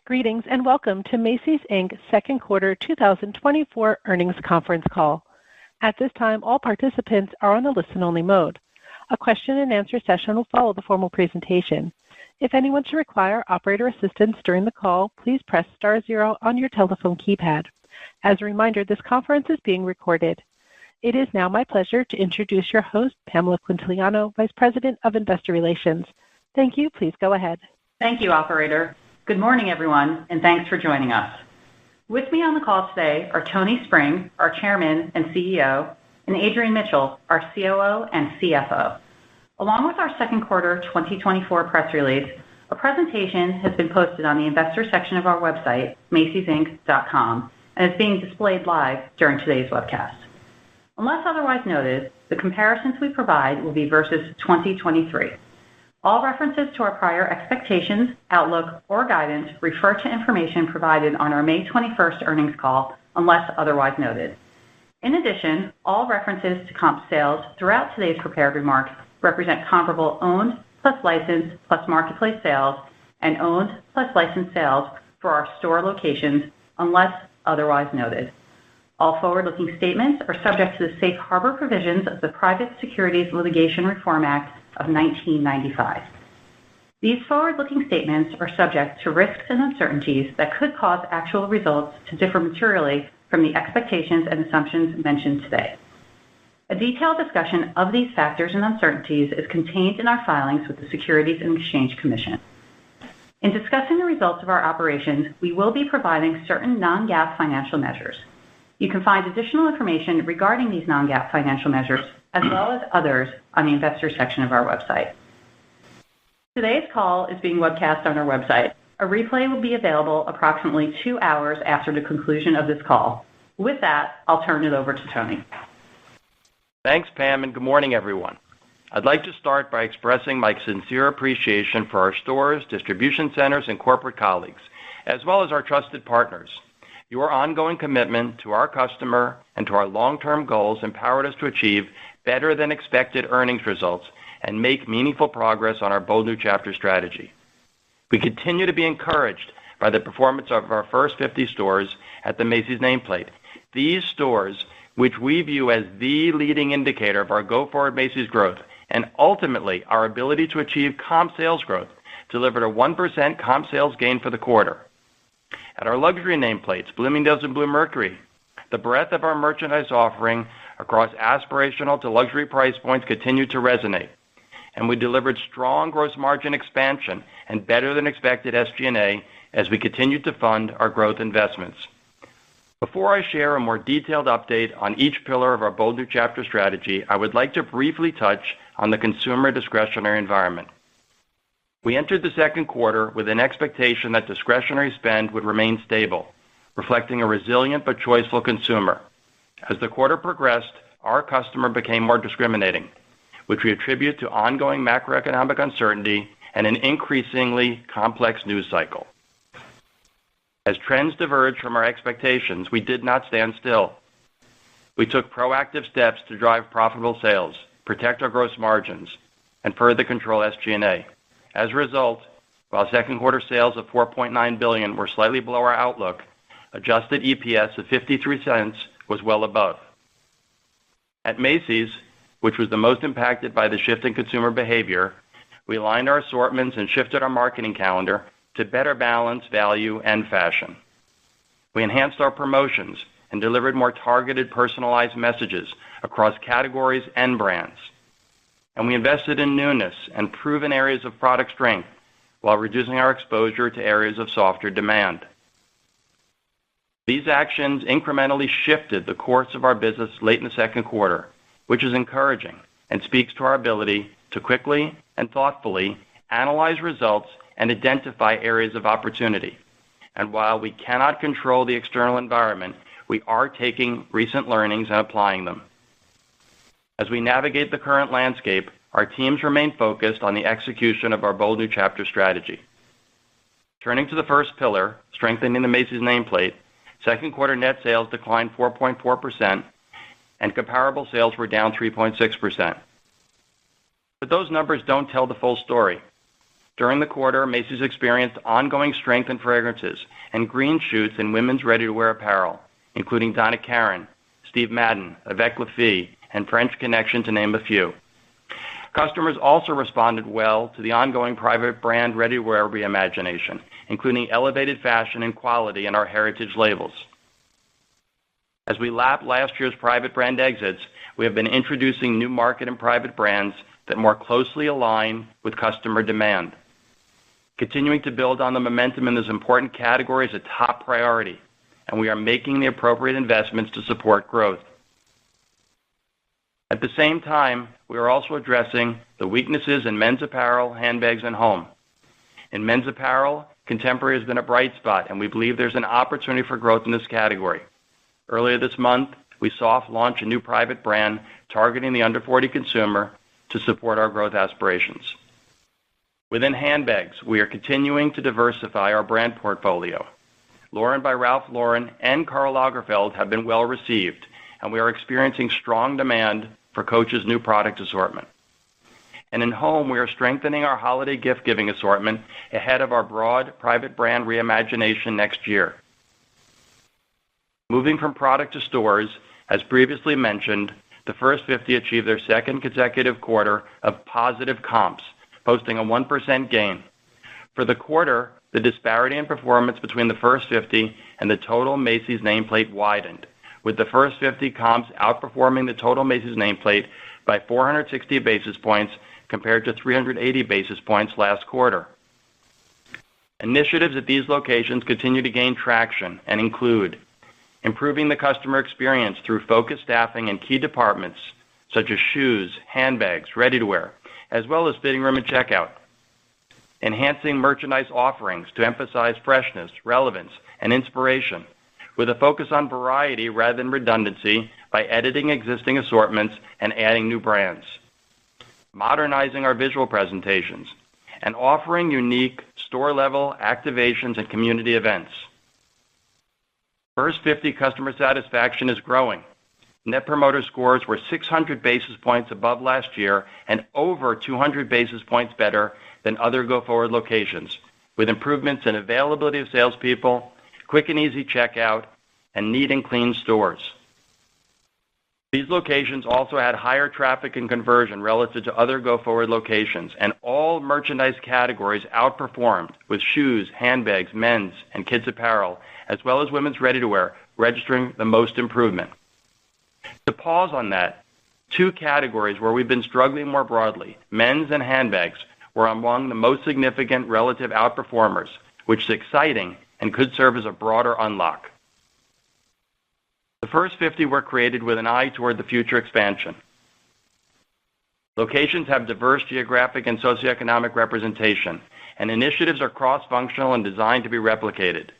Greetings and welcome to Macy's, Inc. Second Quarter 2024 Earnings Conference Call. At this time, all participants are on a listen-only mode. A question-and-answer session will follow the formal presentation. If anyone should require operator assistance during the call, please press star zero on your telephone keypad. As a reminder, this conference is being recorded. It is now my pleasure to introduce your host, Pamela Quintiliano, Vice President of Investor Relations. Thank you. Please go ahead. Thank you, Operator. Good morning, everyone, and thanks for joining us. With me on the call today are Tony Spring, our Chairman and CEO, and Adrian Mitchell, our COO and CFO. Along with our second quarter 2024 press release, a presentation has been posted on the investor section of our website, macysinc.com, and is being displayed live during today's webcast. Unless otherwise noted, the comparisons we provide will be versus 2023. All references to our prior expectations, outlook, or guidance refer to information provided on our May 21st earnings call, unless otherwise noted. In addition, all references to comp sales throughout today's prepared remarks represent comparable owned plus licensed plus marketplace sales and owned plus licensed sales for our store locations, unless otherwise noted. All forward-looking statements are subject to the safe harbor provisions of the Private Securities Litigation Reform Act of 1995. These forward-looking statements are subject to risks and uncertainties that could cause actual results to differ materially from the expectations and assumptions mentioned today. A detailed discussion of these factors and uncertainties is contained in our filings with the Securities and Exchange Commission. In discussing the results of our operations, we will be providing certain non-GAAP financial measures. You can find additional information regarding these non-GAAP financial measures, as well as others, on the investor section of our website. Today's call is being webcast on our website. A replay will be available approximately 2 hours after the conclusion of this call. With that, I'll turn it over to Tony. Thanks, Pam, and good morning, everyone. I'd like to start by expressing my sincere appreciation for our stores, distribution centers, and corporate colleagues, as well as our trusted partners. Your ongoing commitment to our customer and to our long-term goals empowered us to achieve better than expected earnings results and make meaningful progress on our Bold New Chapter strategy. We continue to be encouraged by the performance of our first 50 stores at the Macy's nameplate. These stores, which we view as the leading indicator of our go-forward Macy's growth and ultimately our ability to achieve comp sales growth, delivered a 1% comp sales gain for the quarter. At our luxury nameplates, Bloomingdale's and Bluemercury, the breadth of our merchandise offering across aspirational to luxury price points continued to resonate, and we delivered strong gross margin expansion and better than expected SG&A as we continued to fund our growth investments. Before I share a more detailed update on each pillar of our Bold New Chapter strategy, I would like to briefly touch on the consumer discretionary environment. We entered the second quarter with an expectation that discretionary spend would remain stable, reflecting a resilient but choiceful consumer. As the quarter progressed, our customer became more discriminating, which we attribute to ongoing macroeconomic uncertainty and an increasingly complex news cycle. As trends diverged from our expectations, we did not stand still. We took proactive steps to drive profitable sales, protect our gross margins, and further control SG&A. As a result, while second quarter sales of $4.9 billion were slightly below our outlook, adjusted EPS of 53 cents was well above. At Macy's, which was the most impacted by the shift in consumer behavior, we aligned our assortments and shifted our marketing calendar to better balance value and fashion. We enhanced our promotions and delivered more targeted, personalized messages across categories and brands. And we invested in newness and proven areas of product strength while reducing our exposure to areas of softer demand. These actions incrementally shifted the course of our business late in the second quarter, which is encouraging and speaks to our ability to quickly and thoughtfully analyze results and identify areas of opportunity. And while we cannot control the external environment, we are taking recent learnings and applying them. As we navigate the current landscape, our teams remain focused on the execution of our Bold New Chapter strategy. Turning to the first pillar, strengthening the Macy's nameplate, second quarter net sales declined 4.4%, and comparable sales were down 3.6%. But those numbers don't tell the full story. During the quarter, Macy's experienced ongoing strength in fragrances and green shoots in women's ready-to-wear apparel, including Donna Karan, Steve Madden, Avec Les Filles, and French Connection, to name a few. Customers also responded well to the ongoing private brand ready-to-wear reimagination, including elevated fashion and quality in our heritage labels. As we lap last year's private brand exits, we have been introducing new market and private brands that more closely align with customer demand. Continuing to build on the momentum in this important category is a top priority, and we are making the appropriate investments to support growth. At the same time, we are also addressing the weaknesses in men's apparel, handbags, and home. In men's apparel, contemporary has been a bright spot, and we believe there's an opportunity for growth in this category. Earlier this month, we soft launched a new private brand targeting the under 40 consumer to support our growth aspirations. Within handbags, we are continuing to diversify our brand portfolio. Lauren by Ralph Lauren and Karl Lagerfeld have been well received, and we are experiencing strong demand for Coach's new product assortment. And in home, we are strengthening our holiday gift-giving assortment ahead of our broad private brand reimagination next year. Moving from product to stores, as previously mentioned, the First 50 achieved their second consecutive quarter of positive comps, posting a 1% gain. For the quarter, the disparity in performance between the First 50 and the total Macy's nameplate widened, with the First 50 comps outperforming the total Macy's nameplate by 460 basis points compared to 380 basis points last quarter. Initiatives at these locations continue to gain traction and include improving the customer experience through focused staffing in key departments such as shoes, handbags, ready-to-wear, as well as fitting room and checkout. Enhancing merchandise offerings to emphasize freshness, relevance, and inspiration, with a focus on variety rather than redundancy by editing existing assortments and adding new brands. Modernizing our visual presentations, and offering unique store-level activations and community events. First 50 customer satisfaction is growing. Net Promoter Scores were 600 basis points above last year and over 200 basis points better than other go-forward locations, with improvements in availability of salespeople, quick and easy checkout, and neat and clean stores. These locations also had higher traffic and conversion relative to other go-forward locations, and all merchandise categories outperformed, with shoes, handbags, men's, and kids' apparel, as well as women's ready-to-wear, registering the most improvement. To pause on that, two categories where we've been struggling more broadly, men's and handbags, were among the most significant relative outperformers, which is exciting and could serve as a broader unlock. The First 50 were created with an eye toward the future expansion. Locations have diverse geographic and socioeconomic representation, and initiatives are cross-functional and designed to be replicated.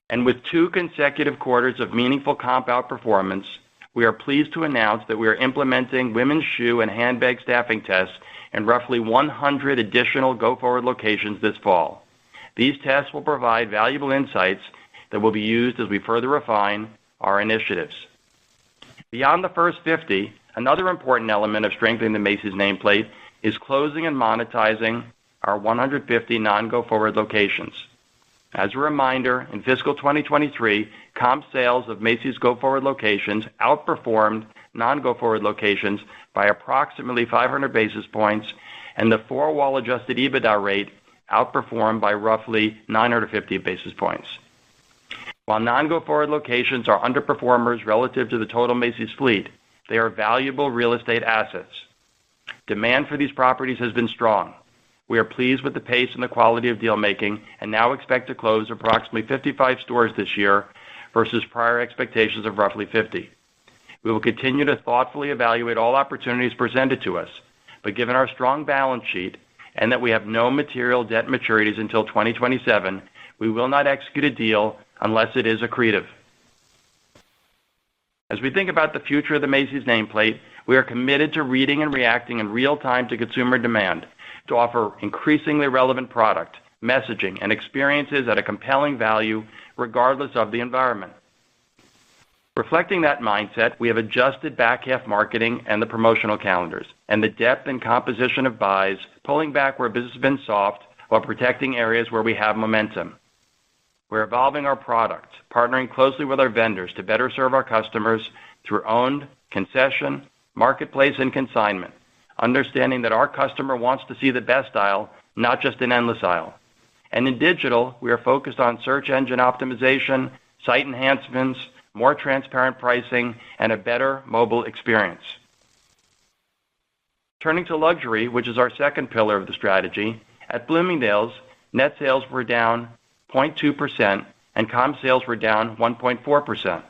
And with 2 consecutive quarters of meaningful comp outperformance, we are pleased to announce that we are implementing women's shoe and handbag staffing tests in roughly 100 additional go-forward locations this fall. These tests will provide valuable insights that will be used as we further refine our initiatives. Beyond the First 50, another important element of strengthening the Macy's nameplate is closing and monetizing our 150 non-go-forward locations. As a reminder, in fiscal 2023, comp sales of Macy's go-forward locations outperformed non-go-forward locations by approximately 500 basis points, and the four-wall adjusted EBITDA rate outperformed by roughly 950 basis points. While non-go-forward locations are underperformers relative to the total Macy's fleet, they are valuable real estate assets. Demand for these properties has been strong. We are pleased with the pace and the quality of deal making and now expect to close approximately 55 stores this year versus prior expectations of roughly 50. We will continue to thoughtfully evaluate all opportunities presented to us, but given our strong balance sheet and that we have no material debt maturities until 2027, we will not execute a deal unless it is accretive. As we think about the future of the Macy's nameplate, we are committed to reading and reacting in real time to consumer demand to offer increasingly relevant product, messaging, and experiences at a compelling value regardless of the environment. Reflecting that mindset, we have adjusted back half marketing and the promotional calendars and the depth and composition of buys, pulling back where business has been soft while protecting areas where we have momentum. We're evolving our product, partnering closely with our vendors to better serve our customers through owned, concession, marketplace, and consignment, understanding that our customer wants to see the best aisle, not just an endless aisle. And in digital, we are focused on search engine optimization, site enhancements, more transparent pricing, and a better mobile experience. Turning to luxury, which is our second pillar of the strategy, at Bloomingdale's, net sales were down 0.2% and comp sales were down 1.4%.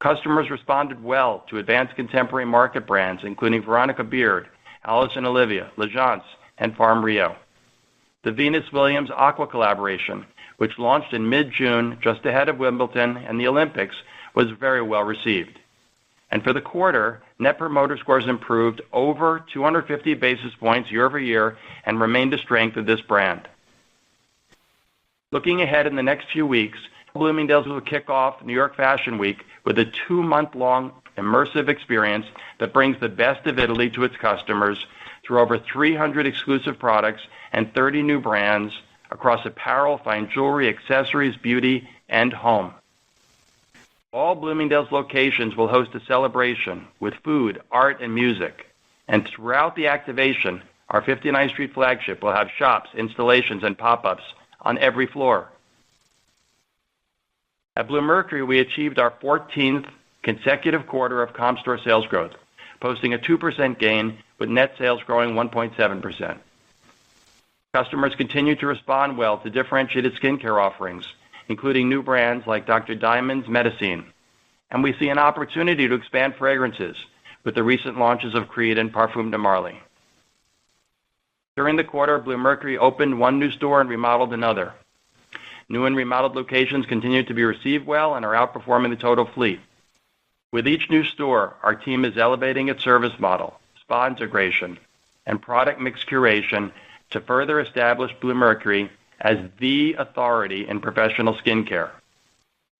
Customers responded well to advanced contemporary market brands, including Veronica Beard, Alice & Olivia, L'Agence, and Farm Rio. The Venus Williams Aqua collaboration, which launched in mid-June just ahead of Wimbledon and the Olympics, was very well received. And for the quarter, Net Promoter Scores improved over 250 basis points year over year and remained a strength of this brand. Looking ahead in the next few weeks, Bloomingdale's will kick off New York Fashion Week with a 2-month-long immersive experience that brings the best of Italy to its customers through over 300 exclusive products and 30 new brands across apparel, fine jewelry, accessories, beauty, and home. All Bloomingdale's locations will host a celebration with food, art, and music. And throughout the activation, our 59th Street flagship will have shops, installations, and pop-ups on every floor. At Bluemercury, we achieved our 14th consecutive quarter of comp store sales growth, posting a 2% gain with net sales growing 1.7%. Customers continue to respond well to differentiated skincare offerings, including new brands like Dr. Diamond's Macy. And we see an opportunity to expand fragrances with the recent launches of Creed and Parfum de Marly. During the quarter, Bluemercury opened 1 new store and remodeled another. New and remodeled locations continue to be received well and are outperforming the total fleet. With each new store, our team is elevating its service model, spa integration, and product mix curation to further establish Bluemercury as the authority in professional skincare.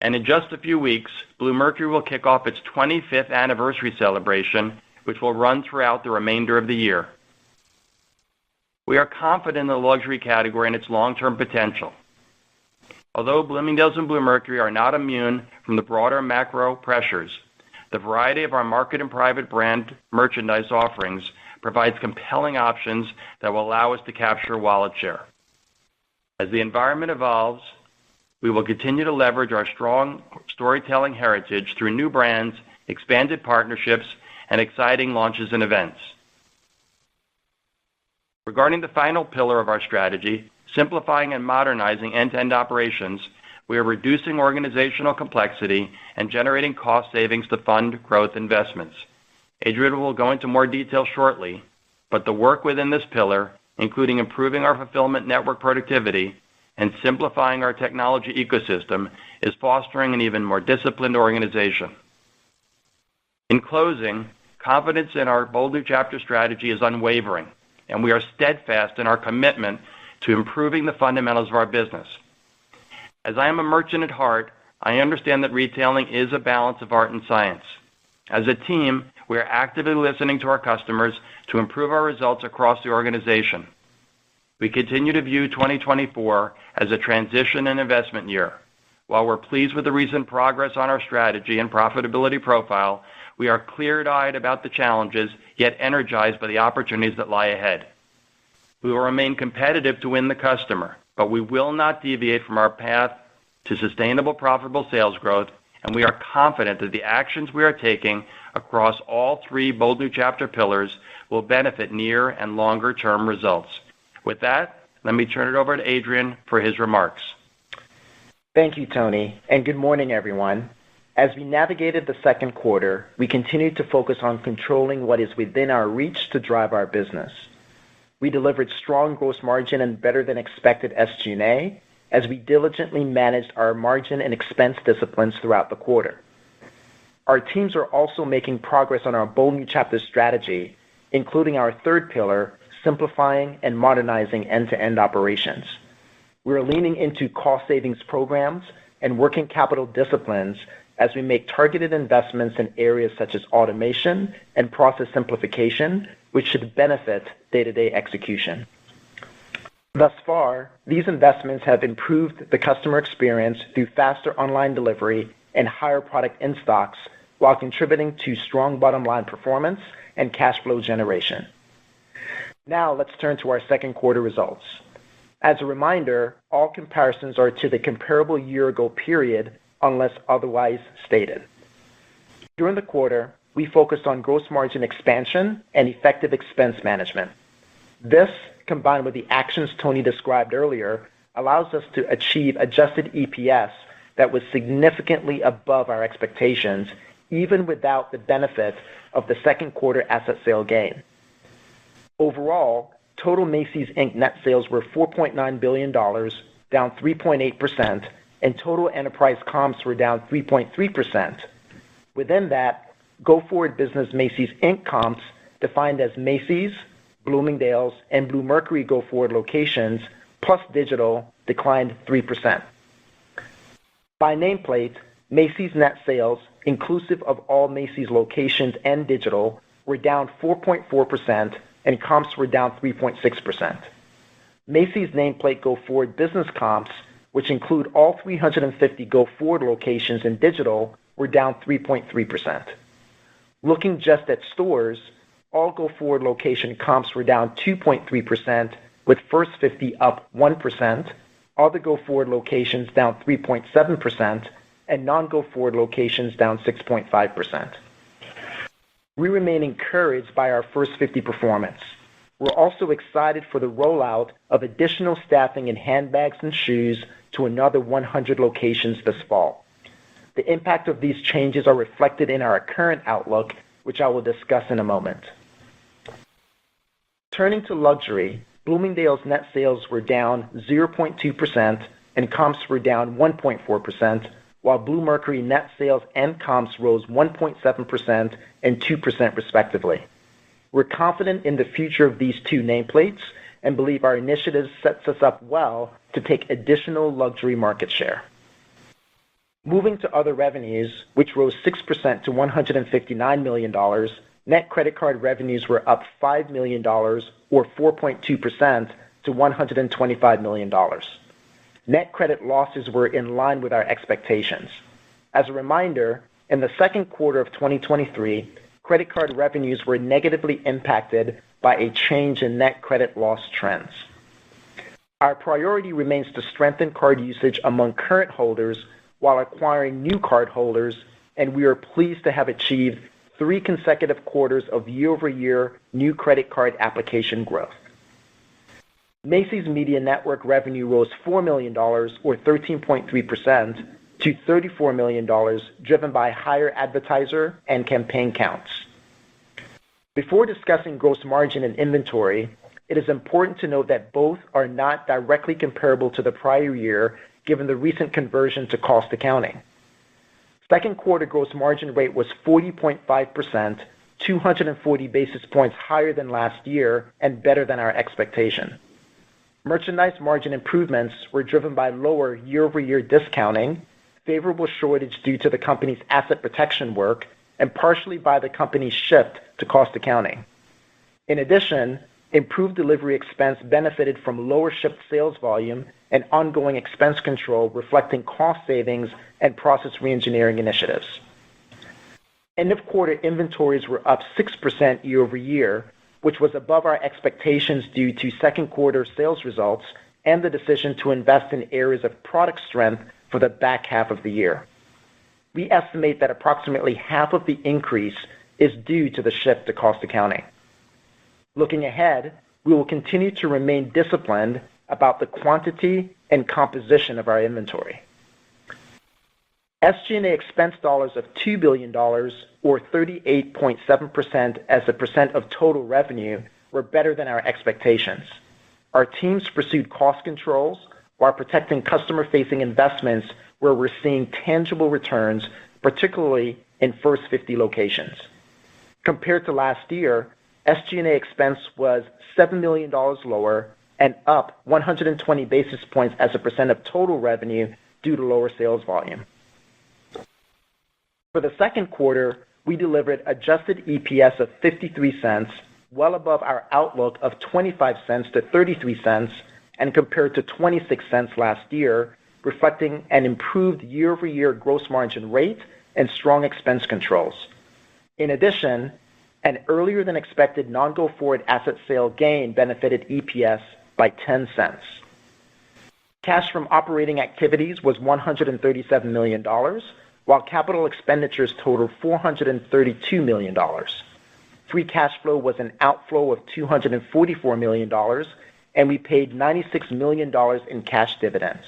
And in just a few weeks, Bluemercury will kick off its 25th anniversary celebration, which will run throughout the remainder of the year. We are confident in the luxury category and its long-term potential. Although Bloomingdale's and Bluemercury are not immune from the broader macro pressures, the variety of our market and private brand merchandise offerings provides compelling options that will allow us to capture wallet share. As the environment evolves, we will continue to leverage our strong storytelling heritage through new brands, expanded partnerships, and exciting launches and events. Regarding the final pillar of our strategy, simplifying and modernizing end-to-end operations, we are reducing organizational complexity and generating cost savings to fund growth investments. Adrian will go into more detail shortly, but the work within this pillar, including improving our fulfillment network productivity and simplifying our technology ecosystem, is fostering an even more disciplined organization. In closing, confidence in our Bold New Chapter strategy is unwavering, and we are steadfast in our commitment to improving the fundamentals of our business. As I am a merchant at heart, I understand that retailing is a balance of art and science. As a team, we are actively listening to our customers to improve our results across the organization. We continue to view 2024 as a transition and investment year. While we're pleased with the recent progress on our strategy and profitability profile, we are clear-eyed about the challenges, yet energized by the opportunities that lie ahead. We will remain competitive to win the customer, but we will not deviate from our path to sustainable, profitable sales growth, and we are confident that the actions we are taking across all 3 Bold New Chapter pillars will benefit near and longer-term results. With that, let me turn it over to Adrian for his remarks. Thank you, Tony, and good morning, everyone. As we navigated the second quarter, we continued to focus on controlling what is within our reach to drive our business. We delivered strong gross margin and better than expected SG&A as we diligently managed our margin and expense disciplines throughout the quarter. Our teams are also making progress on our Bold New Chapter strategy, including our third pillar, simplifying and modernizing end-to-end operations. We're leaning into cost savings programs and working capital disciplines as we make targeted investments in areas such as automation and process simplification, which should benefit day-to-day execution. Thus far, these investments have improved the customer experience through faster online delivery and higher product in stocks, while contributing to strong bottom-line performance and cash flow generation. Now let's turn to our second quarter results. As a reminder, all comparisons are to the comparable year-ago period unless otherwise stated. During the quarter, we focused on gross margin expansion and effective expense management. This, combined with the actions Tony described earlier, allows us to achieve adjusted EPS that was significantly above our expectations, even without the benefit of the second quarter asset sale gain. Overall, total Macy's Inc. net sales were $4.9 billion, down 3.8%, and total enterprise comps were down 3.3%. Within that, go-forward business Macy's Inc. comps, defined as Macy's, Bloomingdale's, and Bluemercury go-forward locations, plus digital, declined 3%. By nameplate, Macy's net sales, inclusive of all Macy's locations and digital, were down 4.4%, and comps were down 3.6%. Macy's nameplate go-forward business comps, which include all 350 go-forward locations in digital, were down 3.3%. Looking just at stores, all go-forward location comps were down 2.3%, with First 50 up 1%, other go-forward locations down 3.7%, and non-go-forward locations down 6.5%. We remain encouraged by our First 50 performance. We're also excited for the rollout of additional staffing in handbags and shoes to another 100 locations this fall. The impact of these changes are reflected in our current outlook, which I will discuss in a moment. Turning to luxury, Bloomingdale's net sales were down 0.2% and comps were down 1.4%, while Bluemercury net sales and comps rose 1.7% and 2% respectively. We're confident in the future of these two nameplates and believe our initiative sets us up well to take additional luxury market share. Moving to other revenues, which rose 6% to $159 million, net credit card revenues were up $5 million, or 4.2%, to $125 million. Net credit losses were in line with our expectations. As a reminder, in the second quarter of 2023, credit card revenues were negatively impacted by a change in net credit loss trends. Our priority remains to strengthen card usage among current holders while acquiring new card holders, and we are pleased to have achieved 3 consecutive quarters of year-over-year new credit card application growth. Macy's Media Network revenue rose $4 million, or 13.3%, to $34 million, driven by higher advertiser and campaign counts. Before discussing gross margin and inventory, it is important to note that both are not directly comparable to the prior year, given the recent conversion to cost accounting. Second quarter gross margin rate was 40.5%, 240 basis points higher than last year and better than our expectation. Merchandise margin improvements were driven by lower year-over-year discounting, favorable shortage due to the company's asset protection work, and partially by the company's shift to cost accounting. In addition, improved delivery expense benefited from lower shipped sales volume and ongoing expense control, reflecting cost savings and process reengineering initiatives. End of quarter inventories were up 6% year over year, which was above our expectations due to second quarter sales results and the decision to invest in areas of product strength for the back half of the year. We estimate that approximately half of the increase is due to the shift to cost accounting. Looking ahead, we will continue to remain disciplined about the quantity and composition of our inventory. SG&A expense dollars of $2 billion, or 38.7% as a percent of total revenue, were better than our expectations. Our teams pursued cost controls while protecting customer-facing investments where we're seeing tangible returns, particularly in First 50 locations. Compared to last year, SG&A expense was $7 million lower and up 120 basis points as a percent of total revenue due to lower sales volume. For the second quarter, we delivered adjusted EPS of 53 cents, well above our outlook of 25 cents to 33 cents, and compared to 26 cents last year, reflecting an improved year-over-year gross margin rate and strong expense controls. In addition, an earlier than expected non-go-forward asset sale gain benefited EPS by 10 cents. Cash from operating activities was $137 million, while capital expenditures totaled $432 million. Free cash flow was an outflow of $244 million, and we paid $96 million in cash dividends.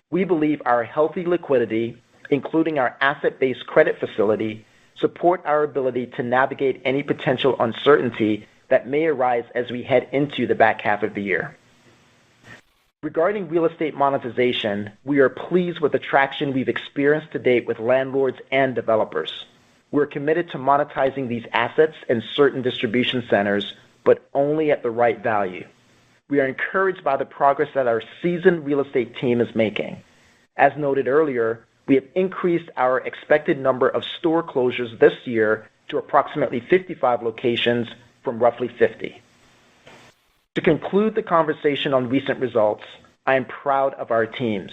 We believe our healthy liquidity, including our asset-based credit facility, support our ability to navigate any potential uncertainty that may arise as we head into the back half of the year. Regarding real estate monetization, we are pleased with the traction we've experienced to date with landlords and developers. We're committed to monetizing these assets in certain distribution centers, but only at the right value. We are encouraged by the progress that our seasoned real estate team is making. As noted earlier, we have increased our expected number of store closures this year to approximately 55 locations from roughly 50. To conclude the conversation on recent results, I am proud of our teams.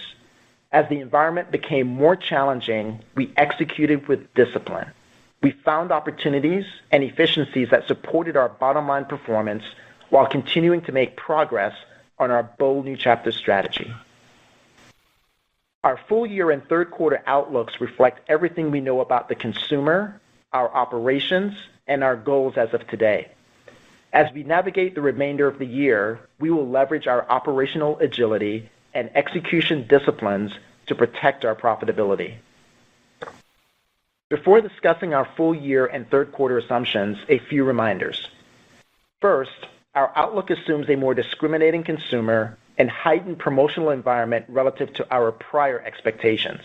As the environment became more challenging, we executed with discipline. We found opportunities and efficiencies that supported our bottom line performance while continuing to make progress on our Bold New Chapter strategy. Our full year and third quarter outlooks reflect everything we know about the consumer, our operations, and our goals as of today. As we navigate the remainder of the year, we will leverage our operational agility and execution disciplines to protect our profitability. Before discussing our full year and third quarter assumptions, a few reminders. First, our outlook assumes a more discriminating consumer and heightened promotional environment relative to our prior expectations.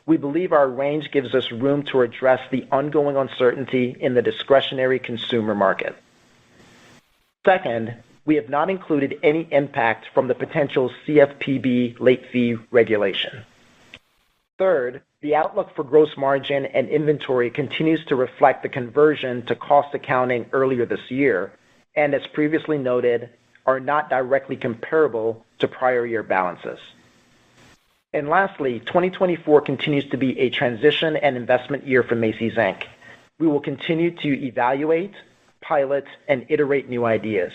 We believe our range gives us room to address the ongoing uncertainty in the discretionary consumer market. Second, we have not included any impact from the potential CFPB late fee regulation. Third, the outlook for gross margin and inventory continues to reflect the conversion to cost accounting earlier this year, and as previously noted, are not directly comparable to prior year balances. And lastly, 2024 continues to be a transition and investment year for Macy's, Inc. We will continue to evaluate, pilot, and iterate new ideas.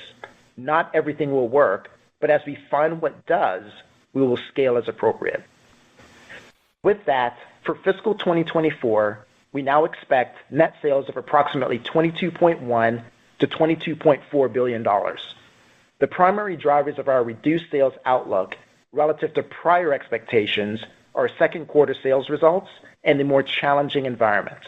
Not everything will work, but as we find what does, we will scale as appropriate. With that, for fiscal 2024, we now expect net sales of approximately $22.1 to $22.4 billion. The primary drivers of our reduced sales outlook relative to prior expectations are second quarter sales results and a more challenging environment.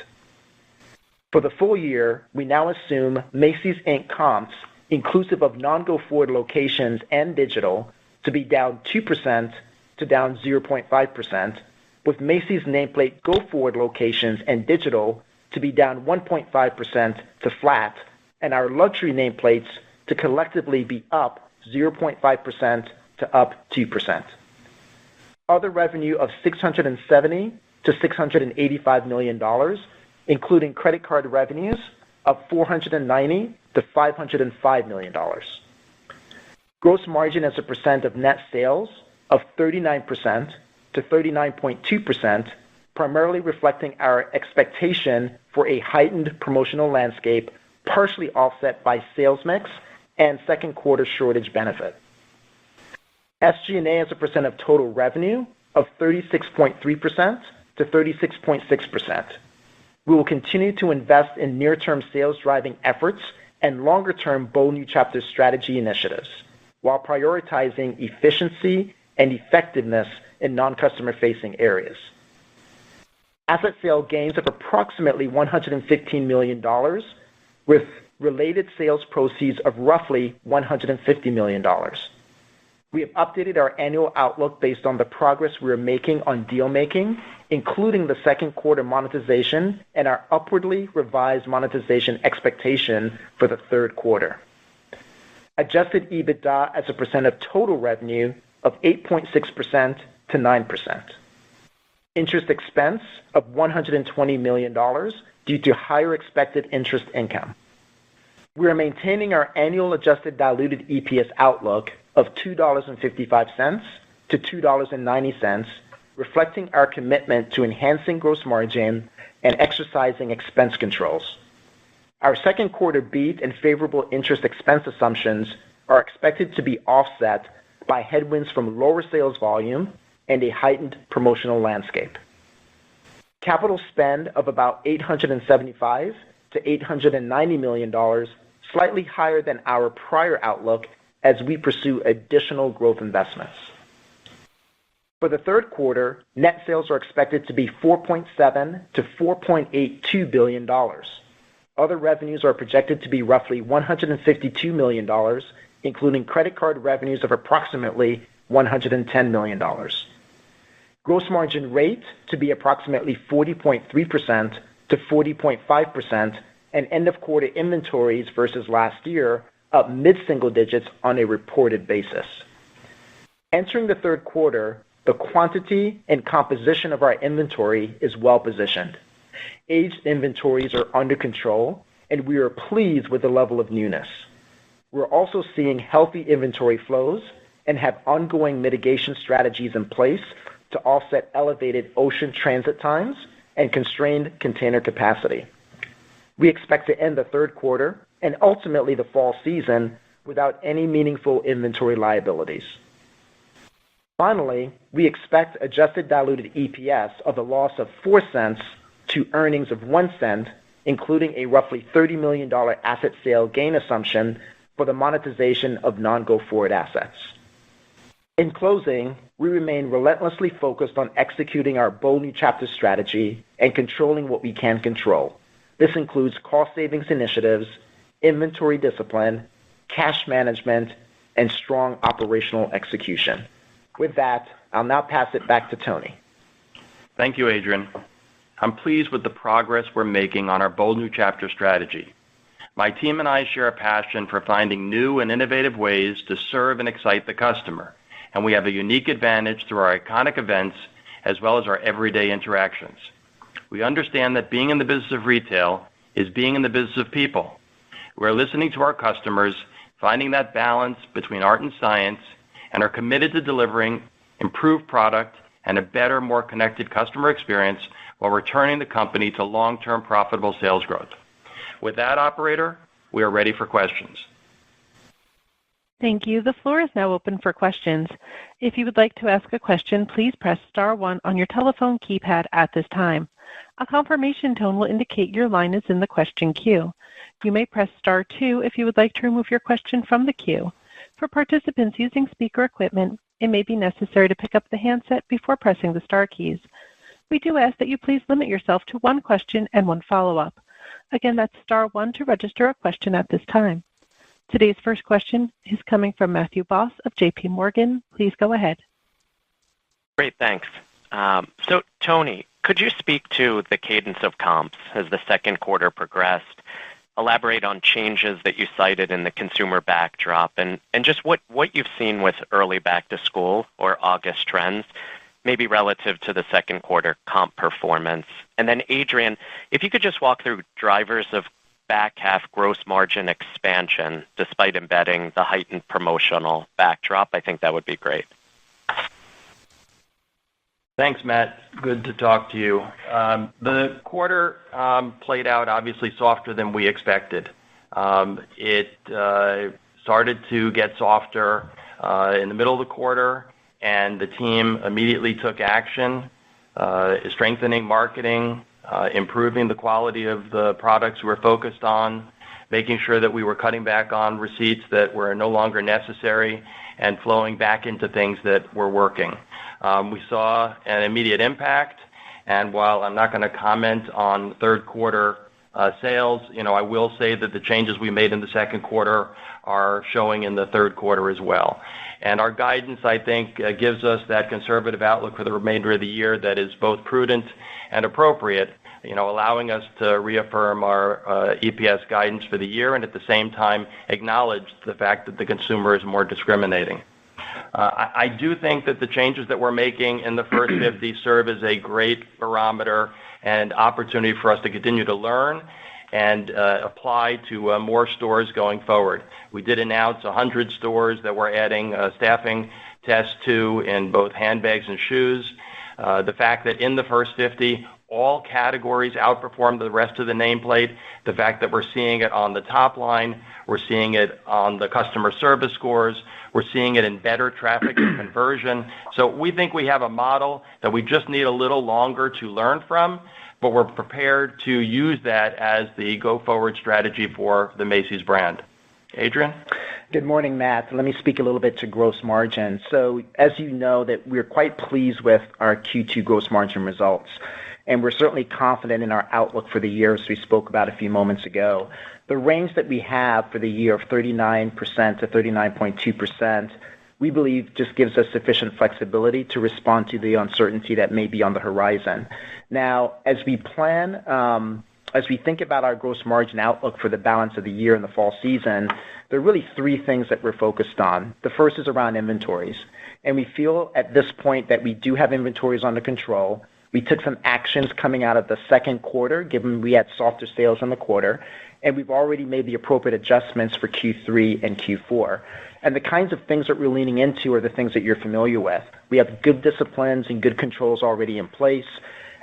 For the full year, we now assume Macy's, Inc. comps, inclusive of non-go-forward locations and digital, to be down 2% to down 0.5%, with Macy's nameplate go-forward locations and digital to be down 1.5% to flat, and our luxury nameplates to collectively be up 0.5% to up 2%. Other revenue of $670 to $685 million, including credit card revenues of $490 to $505 million. Gross margin as a percent of net sales of 39% to 39.2%, primarily reflecting our expectation for a heightened promotional landscape, partially offset by sales mix and second quarter shortage benefit. SG&A as a percent of total revenue of 36.3% to 36.6%. We will continue to invest in near-term sales-driving efforts and longer-term Bold New Chapter strategy initiatives, while prioritizing efficiency and effectiveness in non-customer-facing areas. Asset sale gains of approximately $115 million, with related sales proceeds of roughly $150 million. We have updated our annual outlook based on the progress we are making on deal making, including the second quarter monetization and our upwardly revised monetization expectation for the third quarter. Adjusted EBITDA as a percent of total revenue of 8.6% to 9%. interest expense of $120 million due to higher expected interest income. We are maintaining our annual adjusted diluted EPS outlook of $2.55 to $2.90, reflecting our commitment to enhancing gross margin and exercising expense controls. Our second quarter beat and favorable interest expense assumptions are expected to be offset by headwinds from lower sales volume and a heightened promotional landscape. Capital spend of about $875 to $890 million, slightly higher than our prior outlook as we pursue additional growth investments. For the third quarter, net sales are expected to be $4.7 to $4.82 billion. Other revenues are projected to be roughly $152 million, including credit card revenues of approximately $110 million. Gross margin rate to be approximately 40.3% to 40.5%, and end of quarter inventories versus last year up mid-single digits on a reported basis. Entering the third quarter, the quantity and composition of our inventory is well positioned. Aged inventories are under control, and we are pleased with the level of newness. We're also seeing healthy inventory flows and have ongoing mitigation strategies in place to offset elevated ocean transit times and constrained container capacity. We expect to end the third quarter and ultimately the fall season without any meaningful inventory liabilities. Finally, we expect adjusted diluted EPS of a loss of 4 cents to earnings of 1 cent, including a roughly $30 million asset sale gain assumption for the monetization of non-go-forward assets. In closing, we remain relentlessly focused on executing our Bold New Chapter strategy and controlling what we can control. This includes cost savings initiatives, inventory discipline, cash management, and strong operational execution. With that, I'll now pass it back to Tony. Thank you, Adrian. I'm pleased with the progress we're making on our Bold New Chapter strategy. My team and I share a passion for finding new and innovative ways to serve and excite the customer, and we have a unique advantage through our iconic events as well as our everyday interactions. We understand that being in the business of retail is being in the business of people. We're listening to our customers, finding that balance between art and science, and are committed to delivering improved product and a better, more connected customer experience while returning the company to long-term profitable sales growth. With that, operator, we are ready for questions. Thank you. The floor is now open for questions. If you would like to ask a question, please press star 1 on your telephone keypad at this time. A confirmation tone will indicate your line is in the question queue. You may press star 2 if you would like to remove your question from the queue. For participants using speaker equipment, it may be necessary to pick up the handset before pressing the star keys. We do ask that you please limit yourself to 1 question and 1 follow-up. Again, that's star 1 to register a question at this time. Today's first question is coming from Matthew Boss of JP Morgan. Please go ahead. Great, thanks. So, Tony, could you speak to the cadence of comps as the second quarter progressed? Elaborate on changes that you cited in the consumer backdrop and just what you've seen with early back to school or August trends, maybe relative to the second quarter comp performance. And then, Adrian, if you could just walk through drivers of back half gross margin expansion despite embedding the heightened promotional backdrop, I think that would be great. Thanks, Matt. Good to talk to you. The quarter played out obviously softer than we expected. It started to get softer in the middle of the quarter, and the team immediately took action, strengthening marketing, improving the quality of the products we're focused on, making sure that we were cutting back on receipts that were no longer necessary, and flowing back into things that were working. We saw an immediate impact, and while I'm not going to comment on third quarter sales, I will say that the changes we made in the second quarter are showing in the third quarter as well. And our guidance, I think, gives us that conservative outlook for the remainder of the year that is both prudent and appropriate, allowing us to reaffirm our EPS guidance for the year and at the same time acknowledge the fact that the consumer is more discriminating. I do think that the changes that we're making in the first 50 serve as a great barometer and opportunity for us to continue to learn and apply to more stores going forward. We did announce 100 stores that we're adding staffing tests to in both handbags and shoes. The fact that in the first 50, all categories outperformed the rest of the nameplate, the fact that we're seeing it on the top line, we're seeing it on the customer service scores, we're seeing it in better traffic and conversion. So we think we have a model that we just need a little longer to learn from, but we're prepared to use that as the go-forward strategy for the Macy's brand. Adrian? Good morning, Matt. Let me speak a little bit to gross margin. So as you know, that we're quite pleased with our Q2 gross margin results, and we're certainly confident in our outlook for the year, as we spoke about a few moments ago. The range that we have for the year of 39% to 39.2%, we believe just gives us sufficient flexibility to respond to the uncertainty that may be on the horizon. Now, as we think about our gross margin outlook for the balance of the year in the fall season, there are really three things that we're focused on. The first is around inventories, and we feel at this point that we do have inventories under control. We took some actions coming out of the second quarter, given we had softer sales in the quarter, and we've already made the appropriate adjustments for Q3 and Q4. And the kinds of things that we're leaning into are the things that you're familiar with. We have good disciplines and good controls already in place.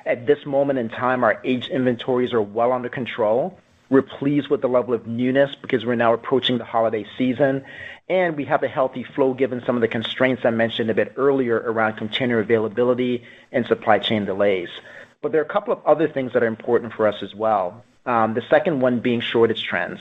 At this moment in time, our aged inventories are well under control. We're pleased with the level of newness because we're now approaching the holiday season, and we have a healthy flow given some of the constraints I mentioned a bit earlier around container availability and supply chain delays. But there are a couple of other things that are important for us as well. The second one being shortage trends.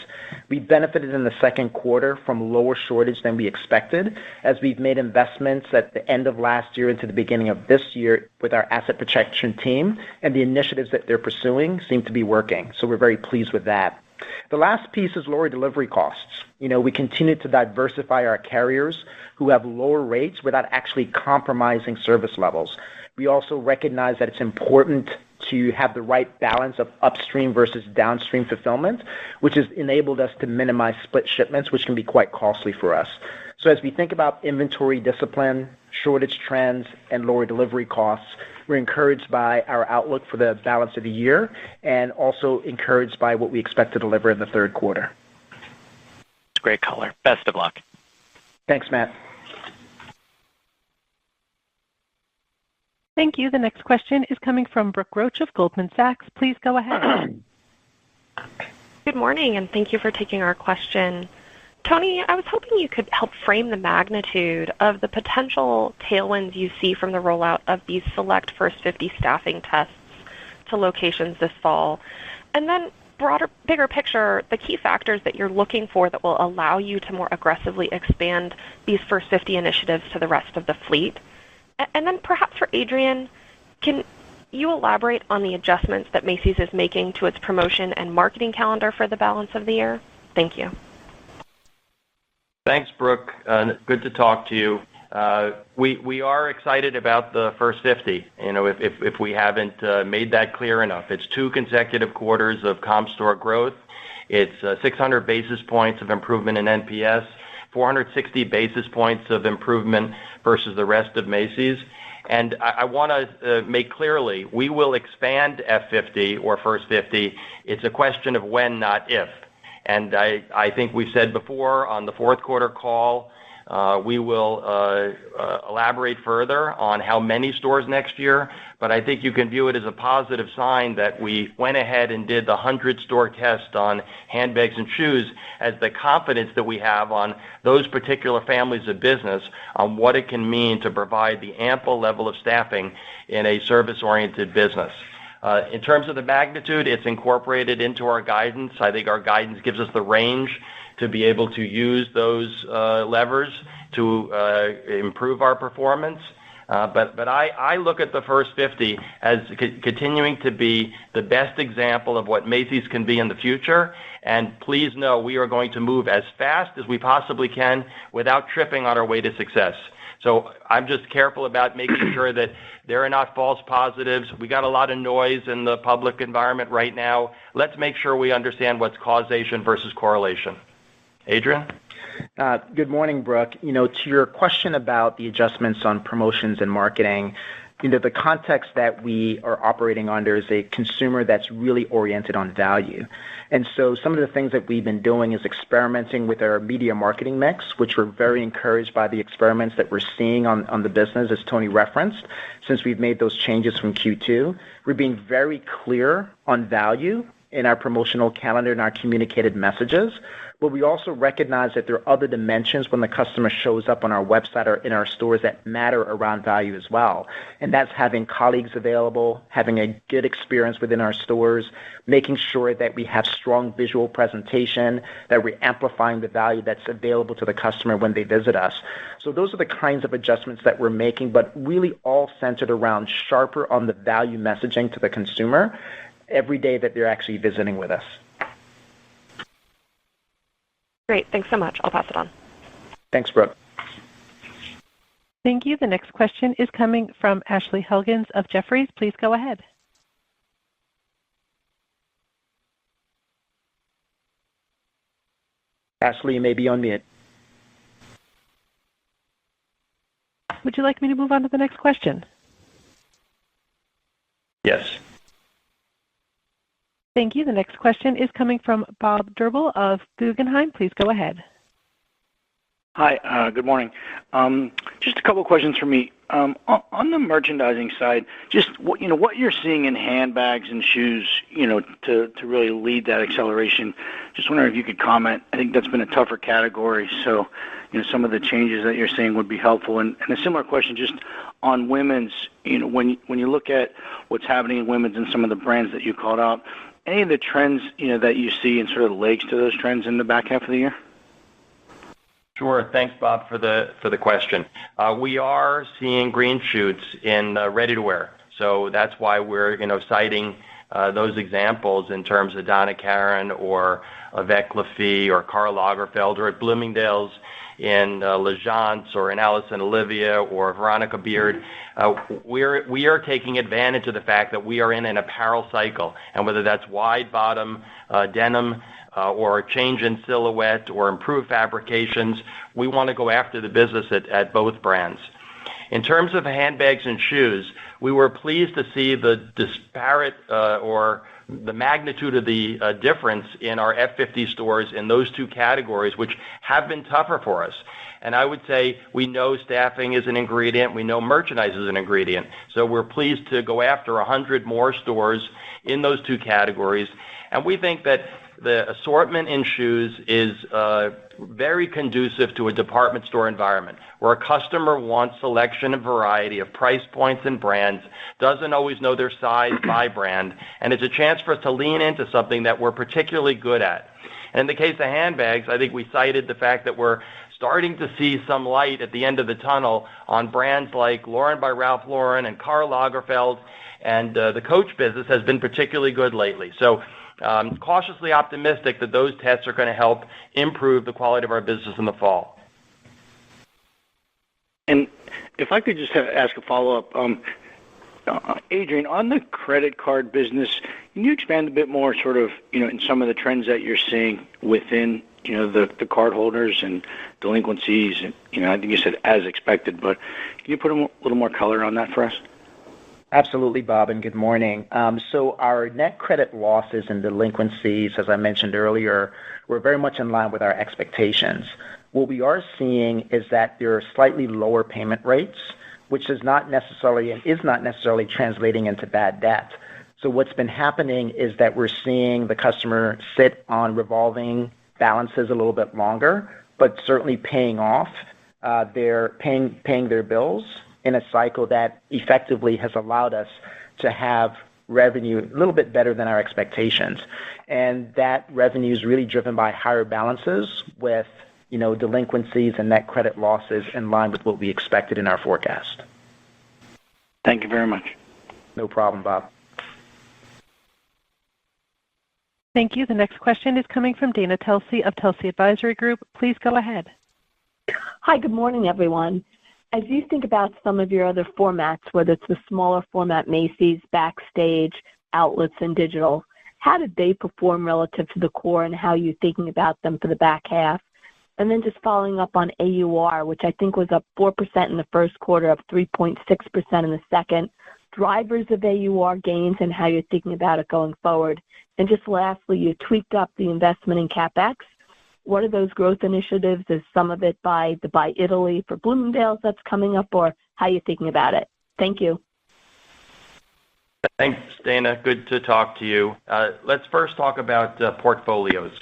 We benefited in the second quarter from lower shortage than we expected, as we've made investments at the end of last year into the beginning of this year with our asset protection team, and the initiatives that they're pursuing seem to be working. So we're very pleased with that. The last piece is lower delivery costs. We continue to diversify our carriers who have lower rates without actually compromising service levels. We also recognize that it's important to have the right balance of upstream versus downstream fulfillment, which has enabled us to minimize split shipments, which can be quite costly for us. So as we think about inventory discipline, shortage trends, and lower delivery costs, we're encouraged by our outlook for the balance of the year and also encouraged by what we expect to deliver in the third quarter. Great color. Best of luck. Thanks, Matt. Thank you. The next question is coming from Brooke Roach of Goldman Sachs. Please go ahead. Good morning, and thank you for taking our question. Tony, I was hoping you could help frame the magnitude of the potential tailwinds you see from the rollout of these select First 50 staffing tests to locations this fall. And then bigger picture, the key factors that you're looking for that will allow you to more aggressively expand these First 50 initiatives to the rest of the fleet. And then perhaps for Adrian, can you elaborate on the adjustments that Macy's is making to its promotion and marketing calendar for the balance of the year? Thank you. Thanks, Brooke. Good to talk to you. We are excited about the first 50. If we haven't made that clear enough, it's 2 consecutive quarters of comp store growth. It's 600 basis points of improvement in NPS, 460 basis points of improvement versus the rest of Macy's. And I want to make clearly, we will expand F50 or First 50. It's a question of when, not if. And I think we've said before on the fourth quarter call, we will elaborate further on how many stores next year, but I think you can view it as a positive sign that we went ahead and did the 100-store test on handbags and shoes as the confidence that we have on those particular families of business on what it can mean to provide the ample level of staffing in a service-oriented business. In terms of the magnitude, it's incorporated into our guidance. I think our guidance gives us the range to be able to use those levers to improve our performance. But I look at the First 50 as continuing to be the best example of what Macy's can be in the future. And please know we are going to move as fast as we possibly can without tripping on our way to success. So I'm just careful about making sure that there are not false positives. We got a lot of noise in the public environment right now. Let's make sure we understand what's causation versus correlation. Adrian? Good morning, Brooke. To your question about the adjustments on promotions and marketing, the context that we are operating under is a consumer that's really oriented on value. And so some of the things that we've been doing is experimenting with our media marketing mix, which we're very encouraged by the experiments that we're seeing on the business, as Tony referenced, since we've made those changes from Q2. We're being very clear on value in our promotional calendar and our communicated messages. But we also recognize that there are other dimensions when the customer shows up on our website or in our stores that matter around value as well. And that's having colleagues available, having a good experience within our stores, making sure that we have strong visual presentation, that we're amplifying the value that's available to the customer when they visit us. So those are the kinds of adjustments that we're making, but really all centered around sharper on the value messaging to the consumer every day that they're actually visiting with us. Great. Thanks so much. I'll pass it on. Thanks, Brooke. Thank you. The next question is coming from Ashley Helgans of Jefferies. Please go ahead. Ashley, you may be on mute. Would you like me to move on to the next question? Yes. Thank you. The next question is coming from Bob Drbul of Guggenheim. Please go ahead. Hi, good morning. Just a couple of questions for me. On the merchandising side, just what you're seeing in handbags and shoes, to really lead that acceleration. Just wondering if you could comment. I think that's been a tougher category, so some of the changes that you're seeing would be helpful. And a similar question, just on women's. When you look at what's happening in women's and some of the brands that you called out, any of the trends that you see and sort of legs to those trends in the back half of the year? Sure. Thanks, Bob, for the question. We are seeing green shoots in ready-to-wear, so that's why we're citing those examples in terms of Donna Karan or Avec La Fille or Karl Lagerfeld, or at Bloomingdale's in L'Agence or in Alice and Olivia or Veronica Beard. We are taking advantage of the fact that we are in an apparel cycle, and whether that's wide bottom denim or a change in silhouette or improved fabrications, we want to go after the business at both brands. In terms of handbags and shoes, we were pleased to see the disparate or the magnitude of the difference in our F50 stores in those two categories, which have been tougher for us. And I would say we know staffing is an ingredient. We know merchandise is an ingredient. So we're pleased to go after 100 more stores in those two categories. And we think that the assortment in shoes is very conducive to a department store environment where a customer wants selection and variety of price points and brands, doesn't always know their size by brand, and it's a chance for us to lean into something that we're particularly good at. And in the case of handbags, I think we cited the fact that we're starting to see some light at the end of the tunnel on brands like Lauren by Ralph Lauren and Karl Lagerfeld, and the Coach business has been particularly good lately. So cautiously optimistic that those tests are going to help improve the quality of our business in the fall. And if I could just ask a follow-up, Adrian, on the credit card business, can you expand a bit more sort of, in some of the trends that you're seeing within, the card holders and delinquencies? And, I think you said as expected, but can you put a little more color on that for us? Absolutely, Bob, and good morning. So our net credit losses and delinquencies, as I mentioned earlier, were very much in line with our expectations. What we are seeing is that there are slightly lower payment rates, which is not necessarily translating into bad debt. So what's been happening is that we're seeing the customer sit on revolving balances a little bit longer, but certainly paying off paying their bills in a cycle that effectively has allowed us to have revenue a little bit better than our expectations. And that revenue is really driven by higher balances with, delinquencies and net credit losses in line with what we expected in our forecast. Thank you very much. No problem, Bob. Thank you. The next question is coming from Dana Telsey of Telsey Advisory Group. Please go ahead. Hi, good morning, everyone. As you think about some of your other formats, whether it's the smaller format Macy's, Backstage, outlets, and digital, how did they perform relative to the core, and how are you thinking about them for the back half? And then just following up on AUR, which I think was up 4% in the first quarter, up 3.6% in the second. Drivers of AUR gains and how you're thinking about it going forward. And just lastly, you tweaked up the investment in CapEx. What are those growth initiatives? Is some of it by Italy for Bloomingdale's that's coming up, or how are you thinking about it? Thank you. Thanks, Dana. Good to talk to you. Let's first talk about portfolios,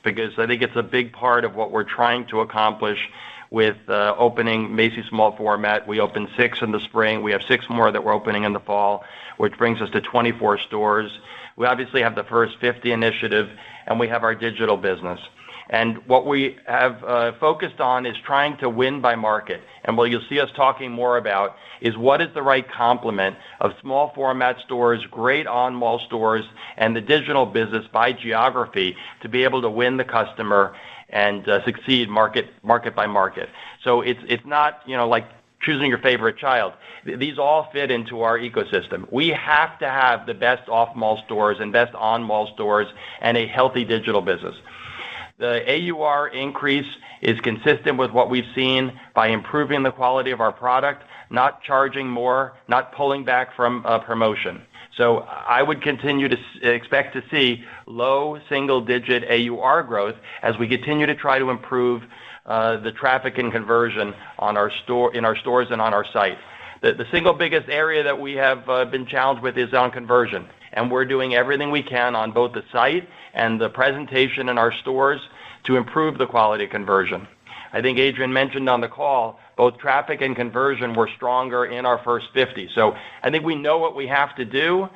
because I think it's a big part of what we're trying to accomplish with opening Macy's small format. We opened 6 in the spring. We have 6 more that we're opening in the fall, which brings us to 24 stores. We obviously have the First 50 initiative, and we have our digital business. And what we have focused on is trying to win by market. And what you'll see us talking more about is what is the right complement of small format stores, great on-mall stores, and the digital business by geography to be able to win the customer and succeed market by market. So it's not, like choosing your favorite child. These all fit into our ecosystem. We have to have the best off-mall stores and best on-mall stores and a healthy digital business. The AUR increase is consistent with what we've seen by improving the quality of our product, not charging more, not pulling back from promotion. So I would continue to expect to see low single-digit AUR growth as we continue to try to improve the traffic and conversion in our stores and on our site. The single biggest area that we have been challenged with is on conversion, and we're doing everything we can on both the site and the presentation in our stores to improve the quality of conversion. I think Adrian mentioned on the call, both traffic and conversion were stronger in our First 50. So I think we know what we have to do.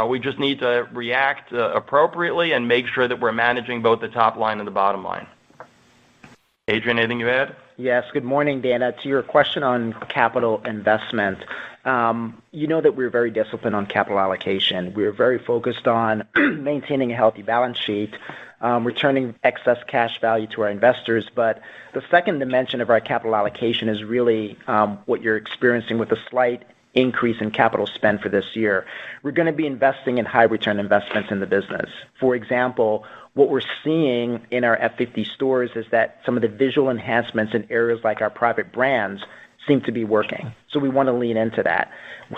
We just need to react appropriately and make sure that we're managing both the top line and the bottom line. Adrian, anything you add? Yes. Good morning, Dana. To your question on capital investment, you know that we're very disciplined on capital allocation. We're very focused on maintaining a healthy balance sheet, returning excess cash value to our investors. But the second dimension of our capital allocation is really what you're experiencing with a slight increase in capital spend for this year. We're going to be investing in high return investments in the business. For example, what we're seeing in our F50 stores is that some of the visual enhancements in areas like our private brands seem to be working. So we want to lean into that.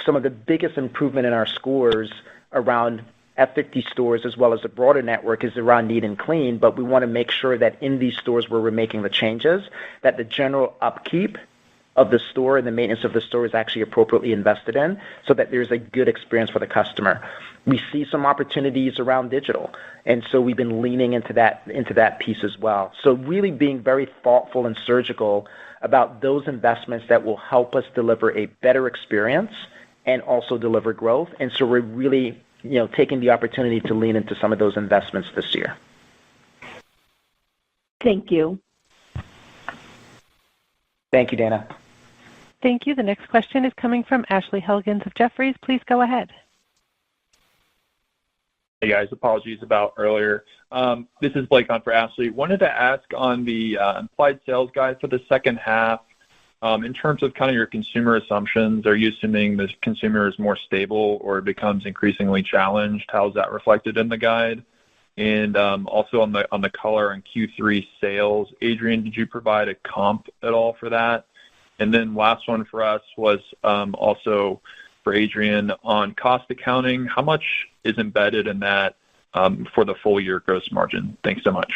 Some of the biggest improvement in our scores around F50 stores as well as the broader network is around neat and clean, but we want to make sure that in these stores where we're making the changes, that the general upkeep of the store and the maintenance of the store is actually appropriately invested in so that there's a good experience for the customer. We see some opportunities around digital, and so we've been leaning into that piece as well. So really being very thoughtful and surgical about those investments that will help us deliver a better experience and also deliver growth. And so we're really, taking the opportunity to lean into some of those investments this year. Thank you. Thank you, Dana. Thank you. The next question is coming from Ashley Helgans of Jefferies. Please go ahead. Hey guys, apologies about earlier. This is Blake on for Ashley. Wanted to ask on the implied sales guide for the second half, in terms of kind of your consumer assumptions, are you assuming the consumer is more stable or it becomes increasingly challenged? How is that reflected in the guide? And also on the color on Q3 sales, Adrian, did you provide a comp at all for that? And then last one for us was also for Adrian on cost accounting. How much is embedded in that for the full year gross margin? Thanks so much.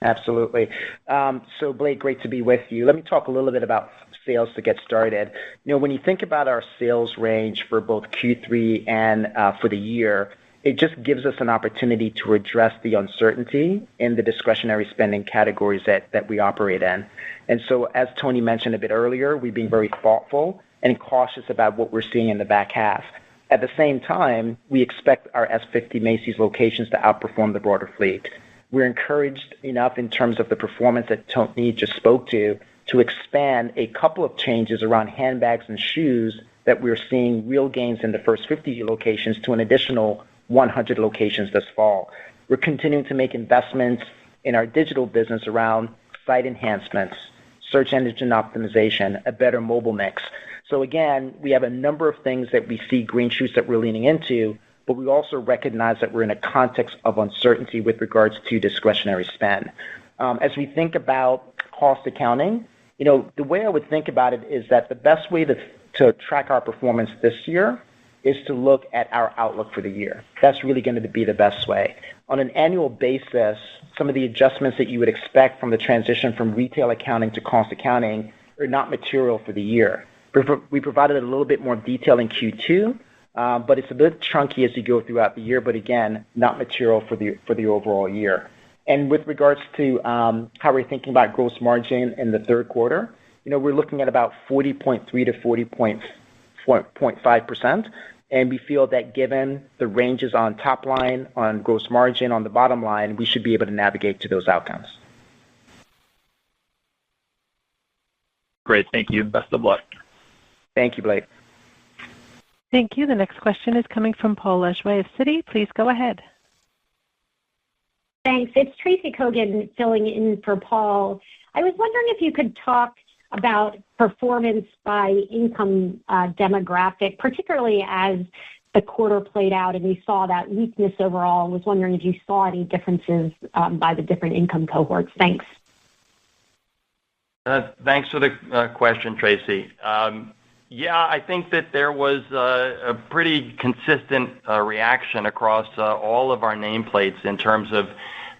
Absolutely. So Blake, great to be with you. Let me talk a little bit about sales to get started. When you think about our sales range for both Q3 and for the year, it just gives us an opportunity to address the uncertainty in the discretionary spending categories that we operate in. And so as Tony mentioned a bit earlier, we're being very thoughtful and cautious about what we're seeing in the back half. At the same time, we expect our S50 Macy's locations to outperform the broader fleet. We're encouraged enough in terms of the performance that Tony just spoke to expand a couple of changes around handbags and shoes that we're seeing real gains in the First 50 locations to an additional 100 locations this fall. We're continuing to make investments in our digital business around site enhancements, search engine optimization, a better mobile mix. So again, we have a number of things that we see green shoots that we're leaning into, but we also recognize that we're in a context of uncertainty with regards to discretionary spend. As we think about cost accounting, the way I would think about it is that the best way to track our performance this year is to look at our outlook for the year. That's really going to be the best way. On an annual basis, some of the adjustments that you would expect from the transition from retail accounting to cost accounting are not material for the year. We provided a little bit more detail in Q2, but it's a bit chunky as you go throughout the year, but again, not material for the overall year. And with regards to how we're thinking about gross margin in the third quarter, we're looking at about 40.3 to 40.5%. And we feel that given the ranges on top line, on gross margin, on the bottom line, we should be able to navigate to those outcomes. Great. Thank you. Best of luck. Thank you, Blake. Thank you. The next question is coming from Paul Lejuez of Citi. Please go ahead. Thanks. It's Tracy Kogan filling in for Paul. I was wondering if you could talk about performance by income demographic, particularly as the quarter played out and we saw that weakness overall. I was wondering if you saw any differences by the different income cohorts. Thanks. Thanks for the question, Tracy. I think that there was a pretty consistent reaction across all of our nameplates in terms of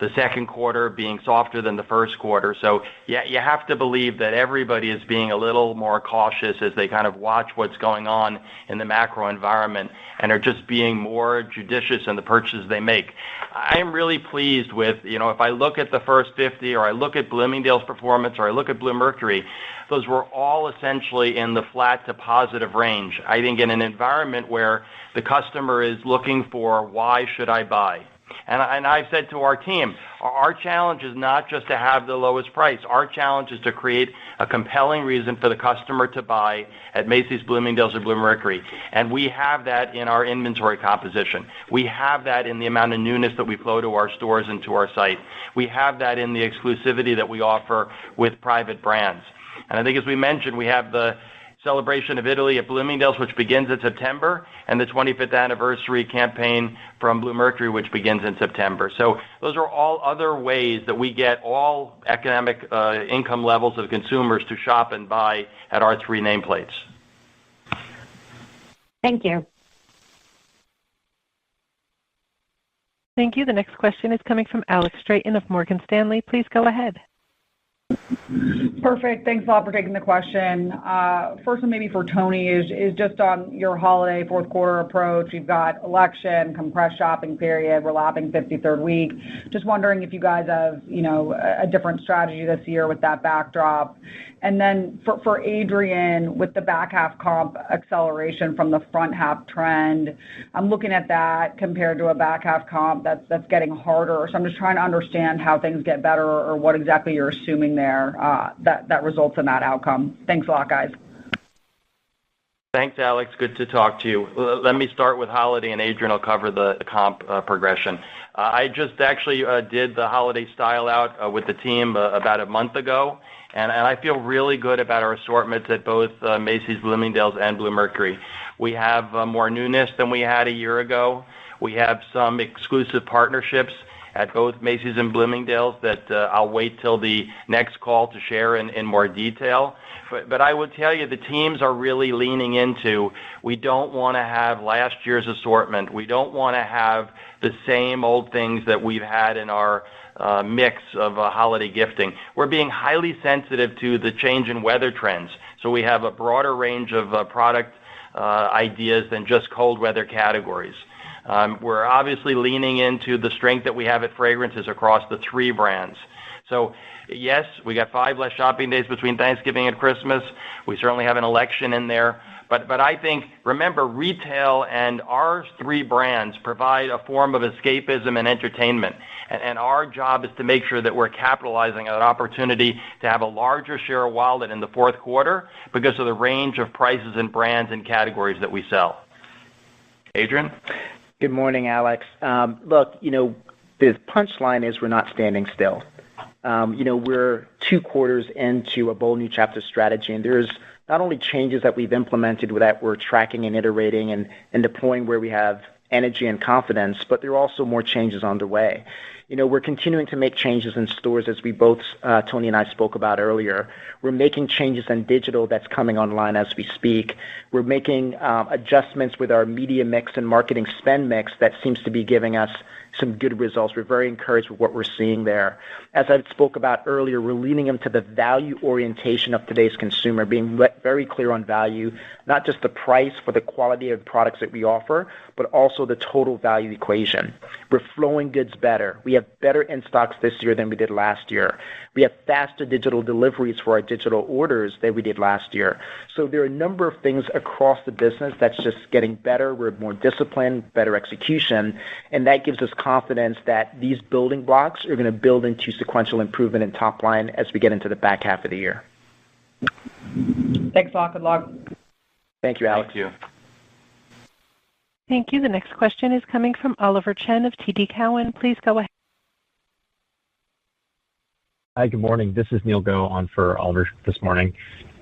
the second quarter being softer than the first quarter. So you have to believe that everybody is being a little more cautious as they kind of watch what's going on in the macro environment and are just being more judicious in the purchases they make. I am really pleased with, if I look at the first 50 or I look at Bloomingdale's performance or I look at Bluemercury, those were all essentially in the flat to positive range. I think in an environment where the customer is looking for why should I buy? And I've said to our team, our challenge is not just to have the lowest price. Our challenge is to create a compelling reason for the customer to buy at Macy's, Bloomingdale's, or Bluemercury. And we have that in our inventory composition. We have that in the amount of newness that we flow to our stores and to our site. We have that in the exclusivity that we offer with private brands. And I think as we mentioned, we have the Celebration of Italy at Bloomingdale's, which begins in September, and the 25th anniversary campaign from Bluemercury, which begins in September. So those are all other ways that we get all economic income levels of consumers to shop and buy at our three nameplates. Thank you. Thank you. The next question is coming from Alex Straton of Morgan Stanley. Please go ahead. Perfect. Thanks a lot for taking the question. First one maybe for Tony is just on your holiday fourth quarter approach. You've got election, compressed shopping period, we're lapping 53rd week. Just wondering if you guys have, a different strategy this year with that backdrop. And then for Adrian, with the back half comp acceleration from the front half trend, I'm looking at that compared to a back half comp that's getting harder. So I'm just trying to understand how things get better or what exactly you're assuming there that results in that outcome. Thanks a lot, guys. Thanks, Alex. Good to talk to you. Let me start with holiday, and Adrian will cover the comp progression. I just actually did the holiday style out with the team about a month ago, and I feel really good about our assortments at both Macy's, Bloomingdale's, and Bluemercury. We have more newness than we had a year ago. We have some exclusive partnerships at both Macy's and Bloomingdale's that I'll wait till the next call to share in more detail. But I would tell you the teams are really leaning into, we don't want to have last year's assortment. We don't want to have the same old things that we've had in our mix of holiday gifting. We're being highly sensitive to the change in weather trends. So we have a broader range of product ideas than just cold weather categories. We're obviously leaning into the strength that we have at fragrances across the three brands. So yes, we got 5 less shopping days between Thanksgiving and Christmas. We certainly have an election in there. But I think, remember, retail and our three brands provide a form of escapism and entertainment. And our job is to make sure that we're capitalizing on an opportunity to have a larger share of wallet in the fourth quarter because of the range of prices and brands and categories that we sell. Adrian? Good morning, Alex. Look, the punchline is we're not standing still. We're 2 quarters into a Bold New Chapter strategy, and there's not only changes that we've implemented that we're tracking and iterating and deploying where we have energy and confidence, but there are also more changes underway. We're continuing to make changes in stores as we both, Tony and I spoke about earlier. We're making changes in digital that's coming online as we speak. We're making adjustments with our media mix and marketing spend mix that seems to be giving us some good results. We're very encouraged with what we're seeing there. As I spoke about earlier, we're leaning into the value orientation of today's consumer, being very clear on value, not just the price for the quality of products that we offer, but also the total value equation. We're flowing goods better. We have better in-stocks this year than we did last year. We have faster digital deliveries for our digital orders than we did last year. So there are a number of things across the business that's just getting better. We're more disciplined, better execution, and that gives us confidence that these building blocks are going to build into sequential improvement in top line as we get into the back half of the year. Thanks a lot. Good luck. Thank you, Alex. Thank you. Thank you. The next question is coming from Oliver Chen of TD Cowen. Please go ahead. Hi, good morning. This is Neil Go on for Oliver this morning.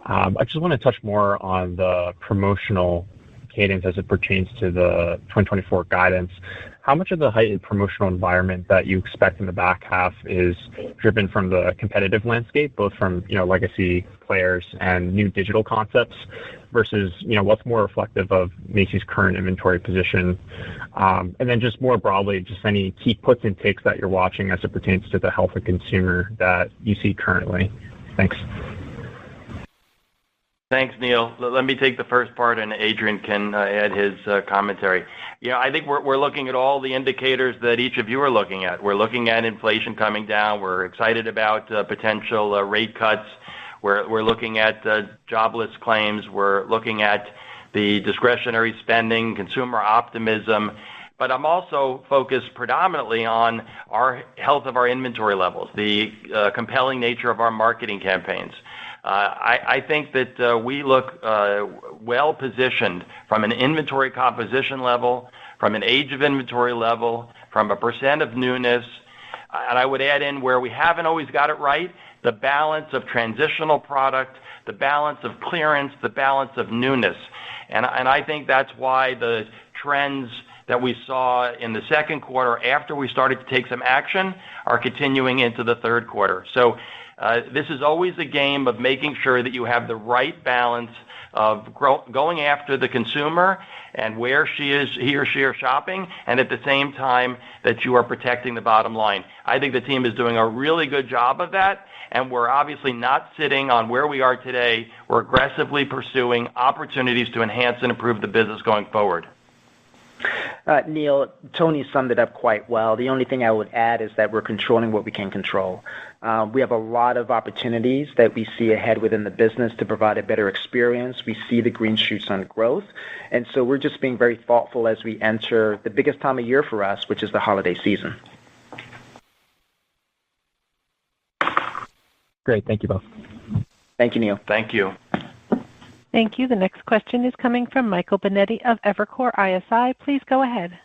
I just want to touch more on the promotional cadence as it pertains to the 2024 guidance. How much of the heightened promotional environment that you expect in the back half is driven from the competitive landscape, both from legacy players and new digital concepts, versus what's more reflective of Macy's current inventory position? And then just more broadly, just any key puts and takes that you're watching as it pertains to the health of consumer that you see currently. Thanks. Thanks, Neil. Let me take the first part, and Adrian can add his commentary. I think we're looking at all the indicators that each of you are looking at. We're looking at inflation coming down. We're excited about potential rate cuts. We're looking at jobless claims. We're looking at the discretionary spending, consumer optimism. But I'm also focused predominantly on our health of our inventory levels, the compelling nature of our marketing campaigns. I think that we look well positioned from an inventory composition level, from an age of inventory level, from a percent of newness. And I would add in where we haven't always got it right, the balance of transitional product, the balance of clearance, the balance of newness. And I think that's why the trends that we saw in the second quarter after we started to take some action are continuing into the third quarter. So this is always a game of making sure that you have the right balance of going after the consumer and where he or she are shopping, and at the same time that you are protecting the bottom line. I think the team is doing a really good job of that, and we're obviously not sitting on where we are today. We're aggressively pursuing opportunities to enhance and improve the business going forward. Neil, Tony summed it up quite well. The only thing I would add is that we're controlling what we can control. We have a lot of opportunities that we see ahead within the business to provide a better experience. We see the green shoots on growth. And so we're just being very thoughtful as we enter the biggest time of year for us, which is the holiday season. Great. Thank you both. Thank you, Neil. Thank you. Thank you. The next question is coming from Michael Binetti of Evercore ISI. Please go ahead.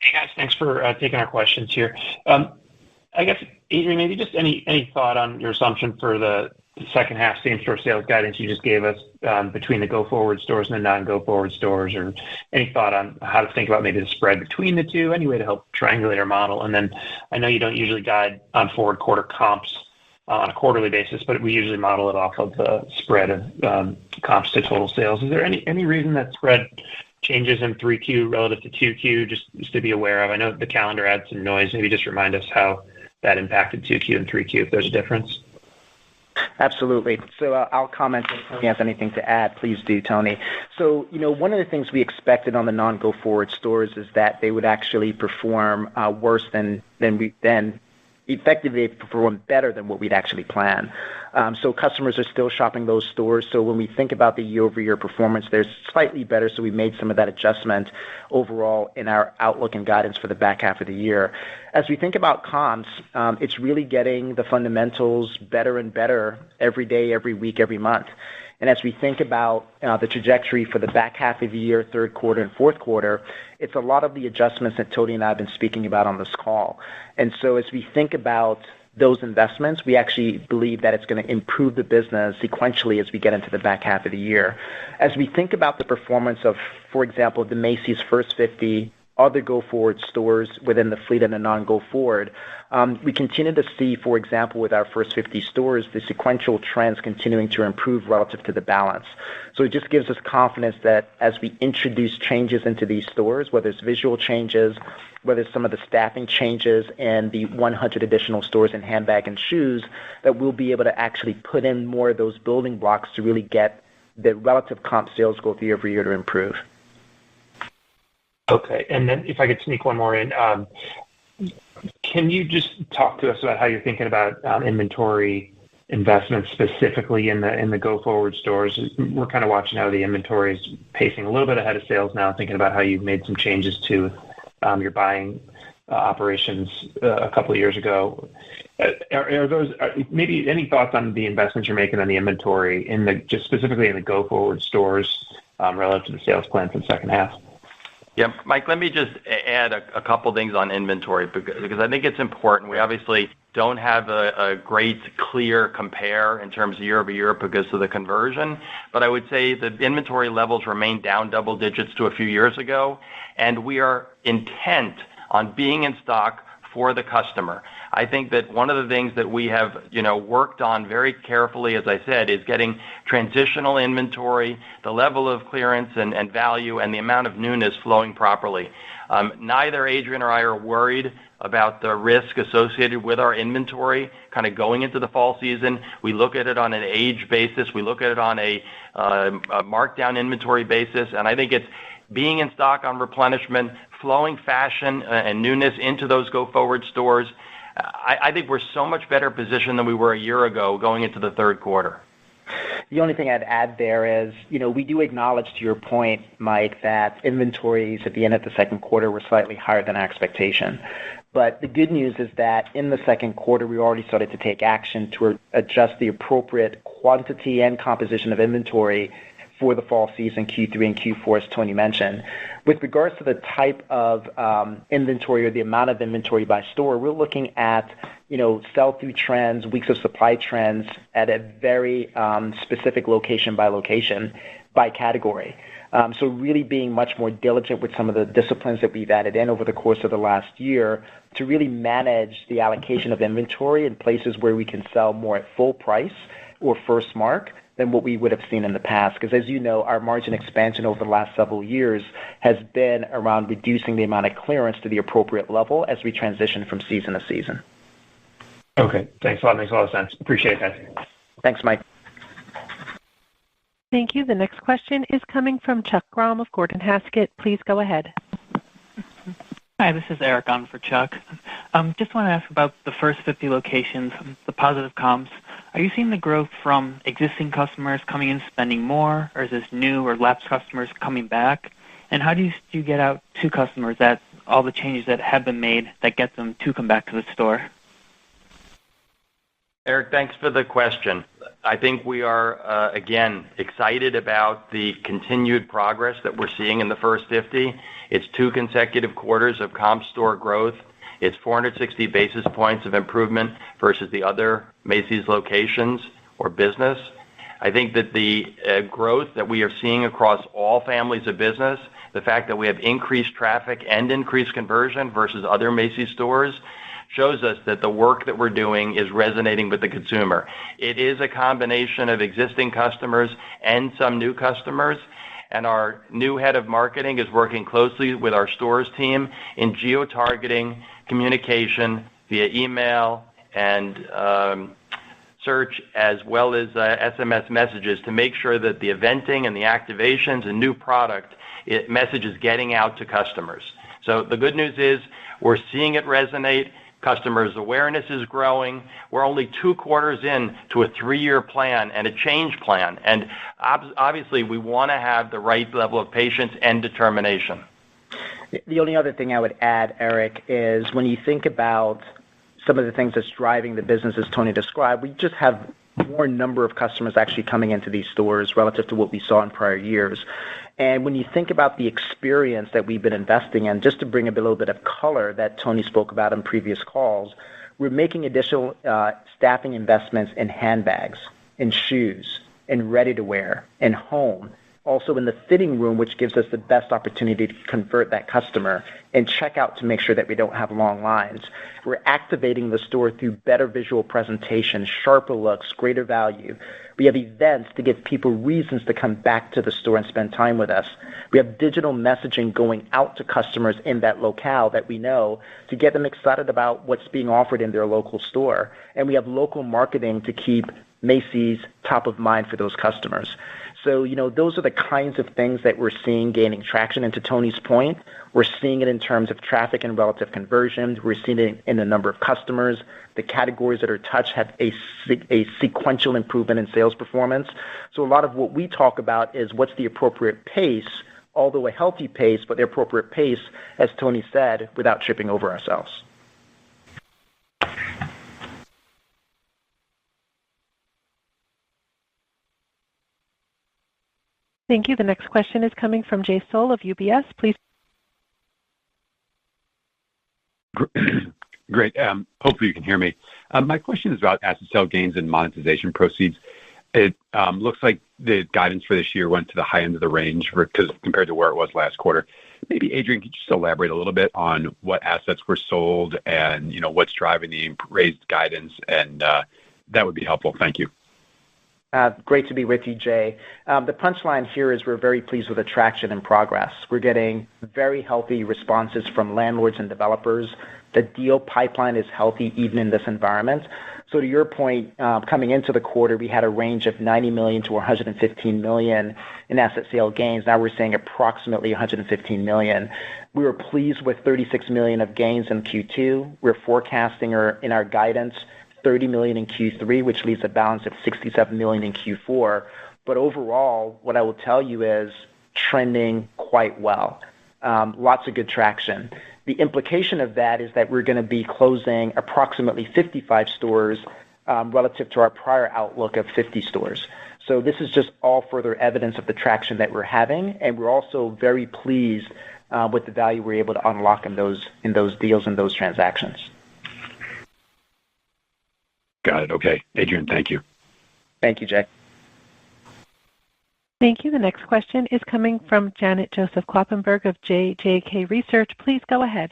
Hey, guys. Thanks for taking our questions here. I guess, Adrian, maybe just any thought on your assumption for the second half same-store sales guidance you just gave us between the go-forward stores and the non-go-forward stores, or any thought on how to think about maybe the spread between the two, any way to help triangulate our model? And then I know you don't usually guide on forward quarter comps on a quarterly basis, but we usually model it off of the spread of comps to total sales. Is there any reason that spread changes in 3Q relative to 2Q, just to be aware of? I know the calendar adds some noise. Maybe just remind us how that impacted 2Q and 3Q, if there's a difference. Absolutely. So I'll comment. If Tony has anything to add, please do, Tony. So, one of the things we expected on the non-go-forward stores is that they would actually perform worse than effectively perform better than what we'd actually planned. So customers are still shopping those stores. So when we think about the year-over-year performance, they're slightly better. So we made some of that adjustment overall in our outlook and guidance for the back half of the year. As we think about comps, it's really getting the fundamentals better and better every day, every week, every month. And as we think about the trajectory for the back half of the year, third quarter and fourth quarter, it's a lot of the adjustments that Tony and I have been speaking about on this call. And so as we think about those investments, we actually believe that it's going to improve the business sequentially as we get into the back half of the year. As we think about the performance of, for example, the Macy's First 50, other go-forward stores within the fleet and the non-go-forward, we continue to see, for example, with our first 50 stores, the sequential trends continuing to improve relative to the balance. So it just gives us confidence that as we introduce changes into these stores, whether it's visual changes, whether it's some of the staffing changes and the 100 additional stores in handbag and shoes, that we'll be able to actually put in more of those building blocks to really get the relative comp sales growth year over year to improve. Okay, and then if I could sneak one more in, can you just talk to us about how you're thinking about inventory investments specifically in the go-forward stores? We're kind of watching how the inventory is pacing a little bit ahead of sales now, thinking about how you've made some changes to your buying operations a couple of years ago. Are those maybe any thoughts on the investments you're making on the inventory just specifically in the go-forward stores relative to the sales plan for the second half? Yeah, Mike, let me just add a couple things on inventory because I think it's important. We obviously don't have a great clear compare in terms of year over year because of the conversion, but I would say the inventory levels remain down double digits to a few years ago, and we are intent on being in stock for the customer. I think that one of the things that we have, worked on very carefully, as I said, is getting transitional inventory, the level of clearance and value, and the amount of newness flowing properly. Neither Adrian or I are worried about the risk associated with our inventory kind of going into the fall season. We look at it on an age basis. We look at it on a markdown inventory basis, and I think it's being in stock on replenishment, flowing fashion and newness into those go-forward stores. I think we're so much better positioned than we were a year ago going into the third quarter. The only thing I'd add there is, we do acknowledge to your point, Mike, that inventories at the end of the second quarter were slightly higher than our expectation. But the good news is that in the second quarter, we already started to take action to adjust the appropriate quantity and composition of inventory for the fall season, Q3 and Q4, as Tony mentioned. With regards to the type of inventory or the amount of inventory by store, we're looking at, sell-through trends, weeks of supply trends at a very specific location by location, by category. So really being much more diligent with some of the disciplines that we've added in over the course of the last year to really manage the allocation of inventory in places where we can sell more at full price or first mark than what we would have seen in the past. Because as you know, our margin expansion over the last several years has been around reducing the amount of clearance to the appropriate level as we transition from season to season. Okay, thanks a lot. Makes a lot of sense. Appreciate that. Thanks, Mike. Thank you. The next question is coming from Chuck Grom of Gordon Haskett. Please go ahead. Hi, this is Eric on for Chuck. Just want to ask about the first 50 locations, the positive comps. Are you seeing the growth from existing customers coming in spending more, or is this new or lapsed customers coming back? And how do you get out to customers that all the changes that have been made that get them to come back to the store? Eric, thanks for the question. I think we are, again, excited about the continued progress that we're seeing in the first 50. It's 2 consecutive quarters of comp store growth. It's 460 basis points of improvement versus the other Macy's locations or business. I think that the growth that we are seeing across all families of business, the fact that we have increased traffic and increased conversion versus other Macy's stores, shows us that the work that we're doing is resonating with the consumer. It is a combination of existing customers and some new customers, and our new head of marketing is working closely with our stores team in geo-targeting communication via email and search as well as SMS messages to make sure that the eventing and the activations and new product message is getting out to customers. So the good news is we're seeing it resonate. Customers' awareness is growing. We're only 2 quarters in to a 3-year plan and a change plan. And obviously, we want to have the right level of patience and determination. The only other thing I would add, Eric, is when you think about some of the things that's driving the business as Tony described, we just have more number of customers actually coming into these stores relative to what we saw in prior years. And when you think about the experience that we've been investing in, just to bring a little bit of color that Tony spoke about in previous calls, we're making additional staffing investments in handbags, in shoes, in ready-to-wear, in home, also in the fitting room, which gives us the best opportunity to convert that customer, and checkout to make sure that we don't have long lines. We're activating the store through better visual presentation, sharper looks, greater value. We have events to give people reasons to come back to the store and spend time with us. We have digital messaging going out to customers in that locale that we know to get them excited about what's being offered in their local store. And we have local marketing to keep Macy's top of mind for those customers. So, those are the kinds of things that we're seeing gaining traction. And to Tony's point, we're seeing it in terms of traffic and relative conversion. We're seeing it in the number of customers. The categories that are touched have a sequential improvement in sales performance. So a lot of what we talk about is what's the appropriate pace, although a healthy pace, but the appropriate pace, as Tony said, without tripping over ourselves. Thank you. The next question is coming from Jay Sole of UBS. Please. Great. Hopefully you can hear me. My question is about asset sale gains and monetization proceeds. It looks like the guidance for this year went to the high end of the range compared to where it was last quarter. Maybe, Adrian, could you just elaborate a little bit on what assets were sold and what's driving the raised guidance? And that would be helpful. Thank you. Great to be with you, Jay. The punchline here is we're very pleased with the traction and progress. We're getting very healthy responses from landlords and developers. The deal pipeline is healthy even in this environment. So to your point, coming into the quarter, we had a range of $90 million to $115 million in asset sale gains. Now we're saying approximately $115 million. We were pleased with $36 million of gains in Q2. We're forecasting in our guidance $30 million in Q3, which leaves a balance of $67 million in Q4. But overall, what I will tell you is trending quite well. Lots of good traction. The implication of that is that we're going to be closing approximately 55 stores relative to our prior outlook of 50 stores. So this is just all further evidence of the traction that we're having, and we're also very pleased with the value we're able to unlock in those deals and those transactions. Got it. Okay. Adrian, thank you. Thank you, Jay. Thank you. The next question is coming from Janet Joseph Kloppenburg of JJK Research. Please go ahead.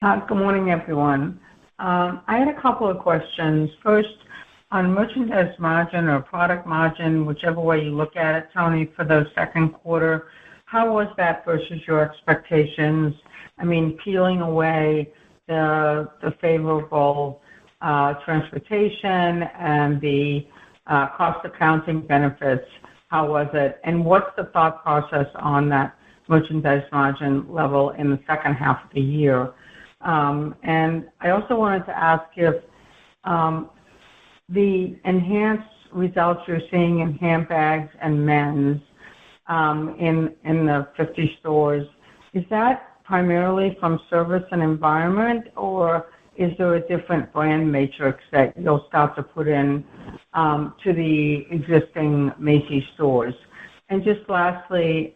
Good morning, everyone. I had a couple of questions. First, on merchandise margin or product margin, whichever way you look at it, Tony, for the second quarter, how was that versus your expectations? I mean, peeling away the favorable transportation and the cost accounting benefits, how was it? And what's the thought process on that merchandise margin level in the second half of the year? And I also wanted to ask if the enhanced results you're seeing in handbags and men's in the 50 stores, is that primarily from service and environment, or is there a different brand matrix that you'll start to put in to the existing Macy's stores? And just lastly,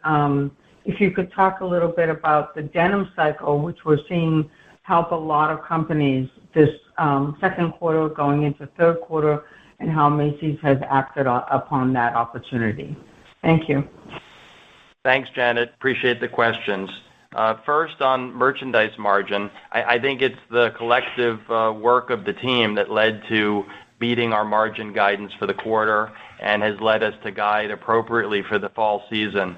if you could talk a little bit about the denim cycle, which we're seeing help a lot of companies this second quarter going into third quarter, and how Macy's has acted upon that opportunity. Thank you. Thanks, Janet. Appreciate the questions. First, on merchandise margin, I think it's the collective work of the team that led to beating our margin guidance for the quarter and has led us to guide appropriately for the fall season.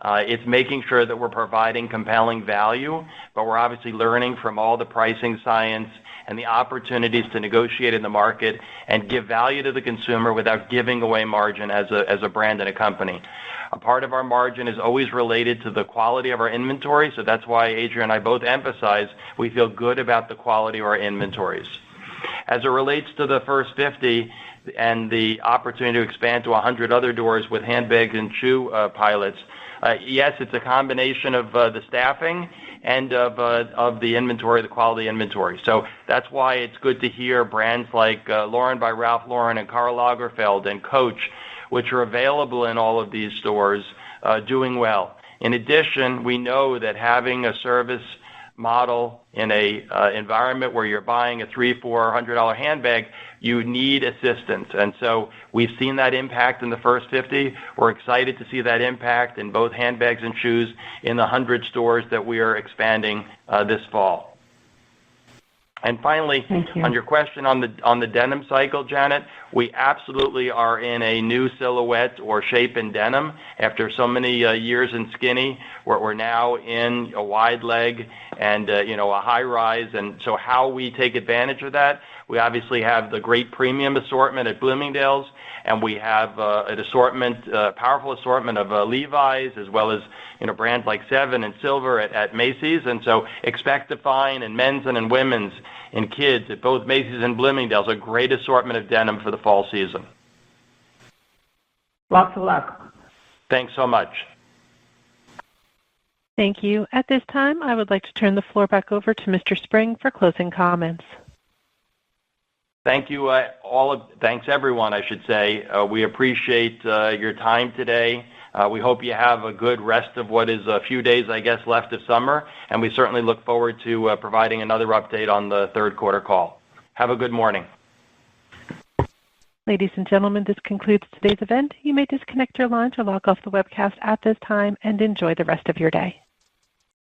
It's making sure that we're providing compelling value, but we're obviously learning from all the pricing science and the opportunities to negotiate in the market and give value to the consumer without giving away margin as a brand and a company. A part of our margin is always related to the quality of our inventory, so that's why Adrian and I both emphasize we feel good about the quality of our inventories. As it relates to the first 50 and the opportunity to expand to 100 other doors with handbags and shoe pilots, yes, it's a combination of the staffing and of the inventory, the quality inventory. So that's why it's good to hear brands like Lauren by Ralph Lauren and Karl Lagerfeld and Coach, which are available in all of these stores, doing well. In addition, we know that having a service model in a environment where you're buying a $300-400 handbag, you need assistance. And so we've seen that impact in the first 50. We're excited to see that impact in both handbags and shoes in the 100 stores that we are expanding this fall. And finally, on your question on the denim cycle, Janet, we absolutely are in a new silhouette or shape in denim after so many years in skinny. We're now in a wide leg and a high rise. And so how we take advantage of that, we obviously have the great premium assortment at Bloomingdale's, and we have an assortment, powerful assortment of Levi's, as well as brands like Seven and Silver at Macy's. And so expect to find in men's and in women's and kids at both Macy's and Bloomingdale's a great assortment of denim for the fall season. Lots of luck. Thanks so much. Thank you. At this time, I would like to turn the floor back over to Mr. Spring for closing comments. Thank you, thanks everyone, I should say. We appreciate your time today. We hope you have a good rest of what is a few days, I guess, left of summer, and we certainly look forward to providing another update on the third quarter call. Have a good morning. Ladies and gentlemen, this concludes today's event. You may disconnect your line or log off the webcast at this time and enjoy the rest of your day.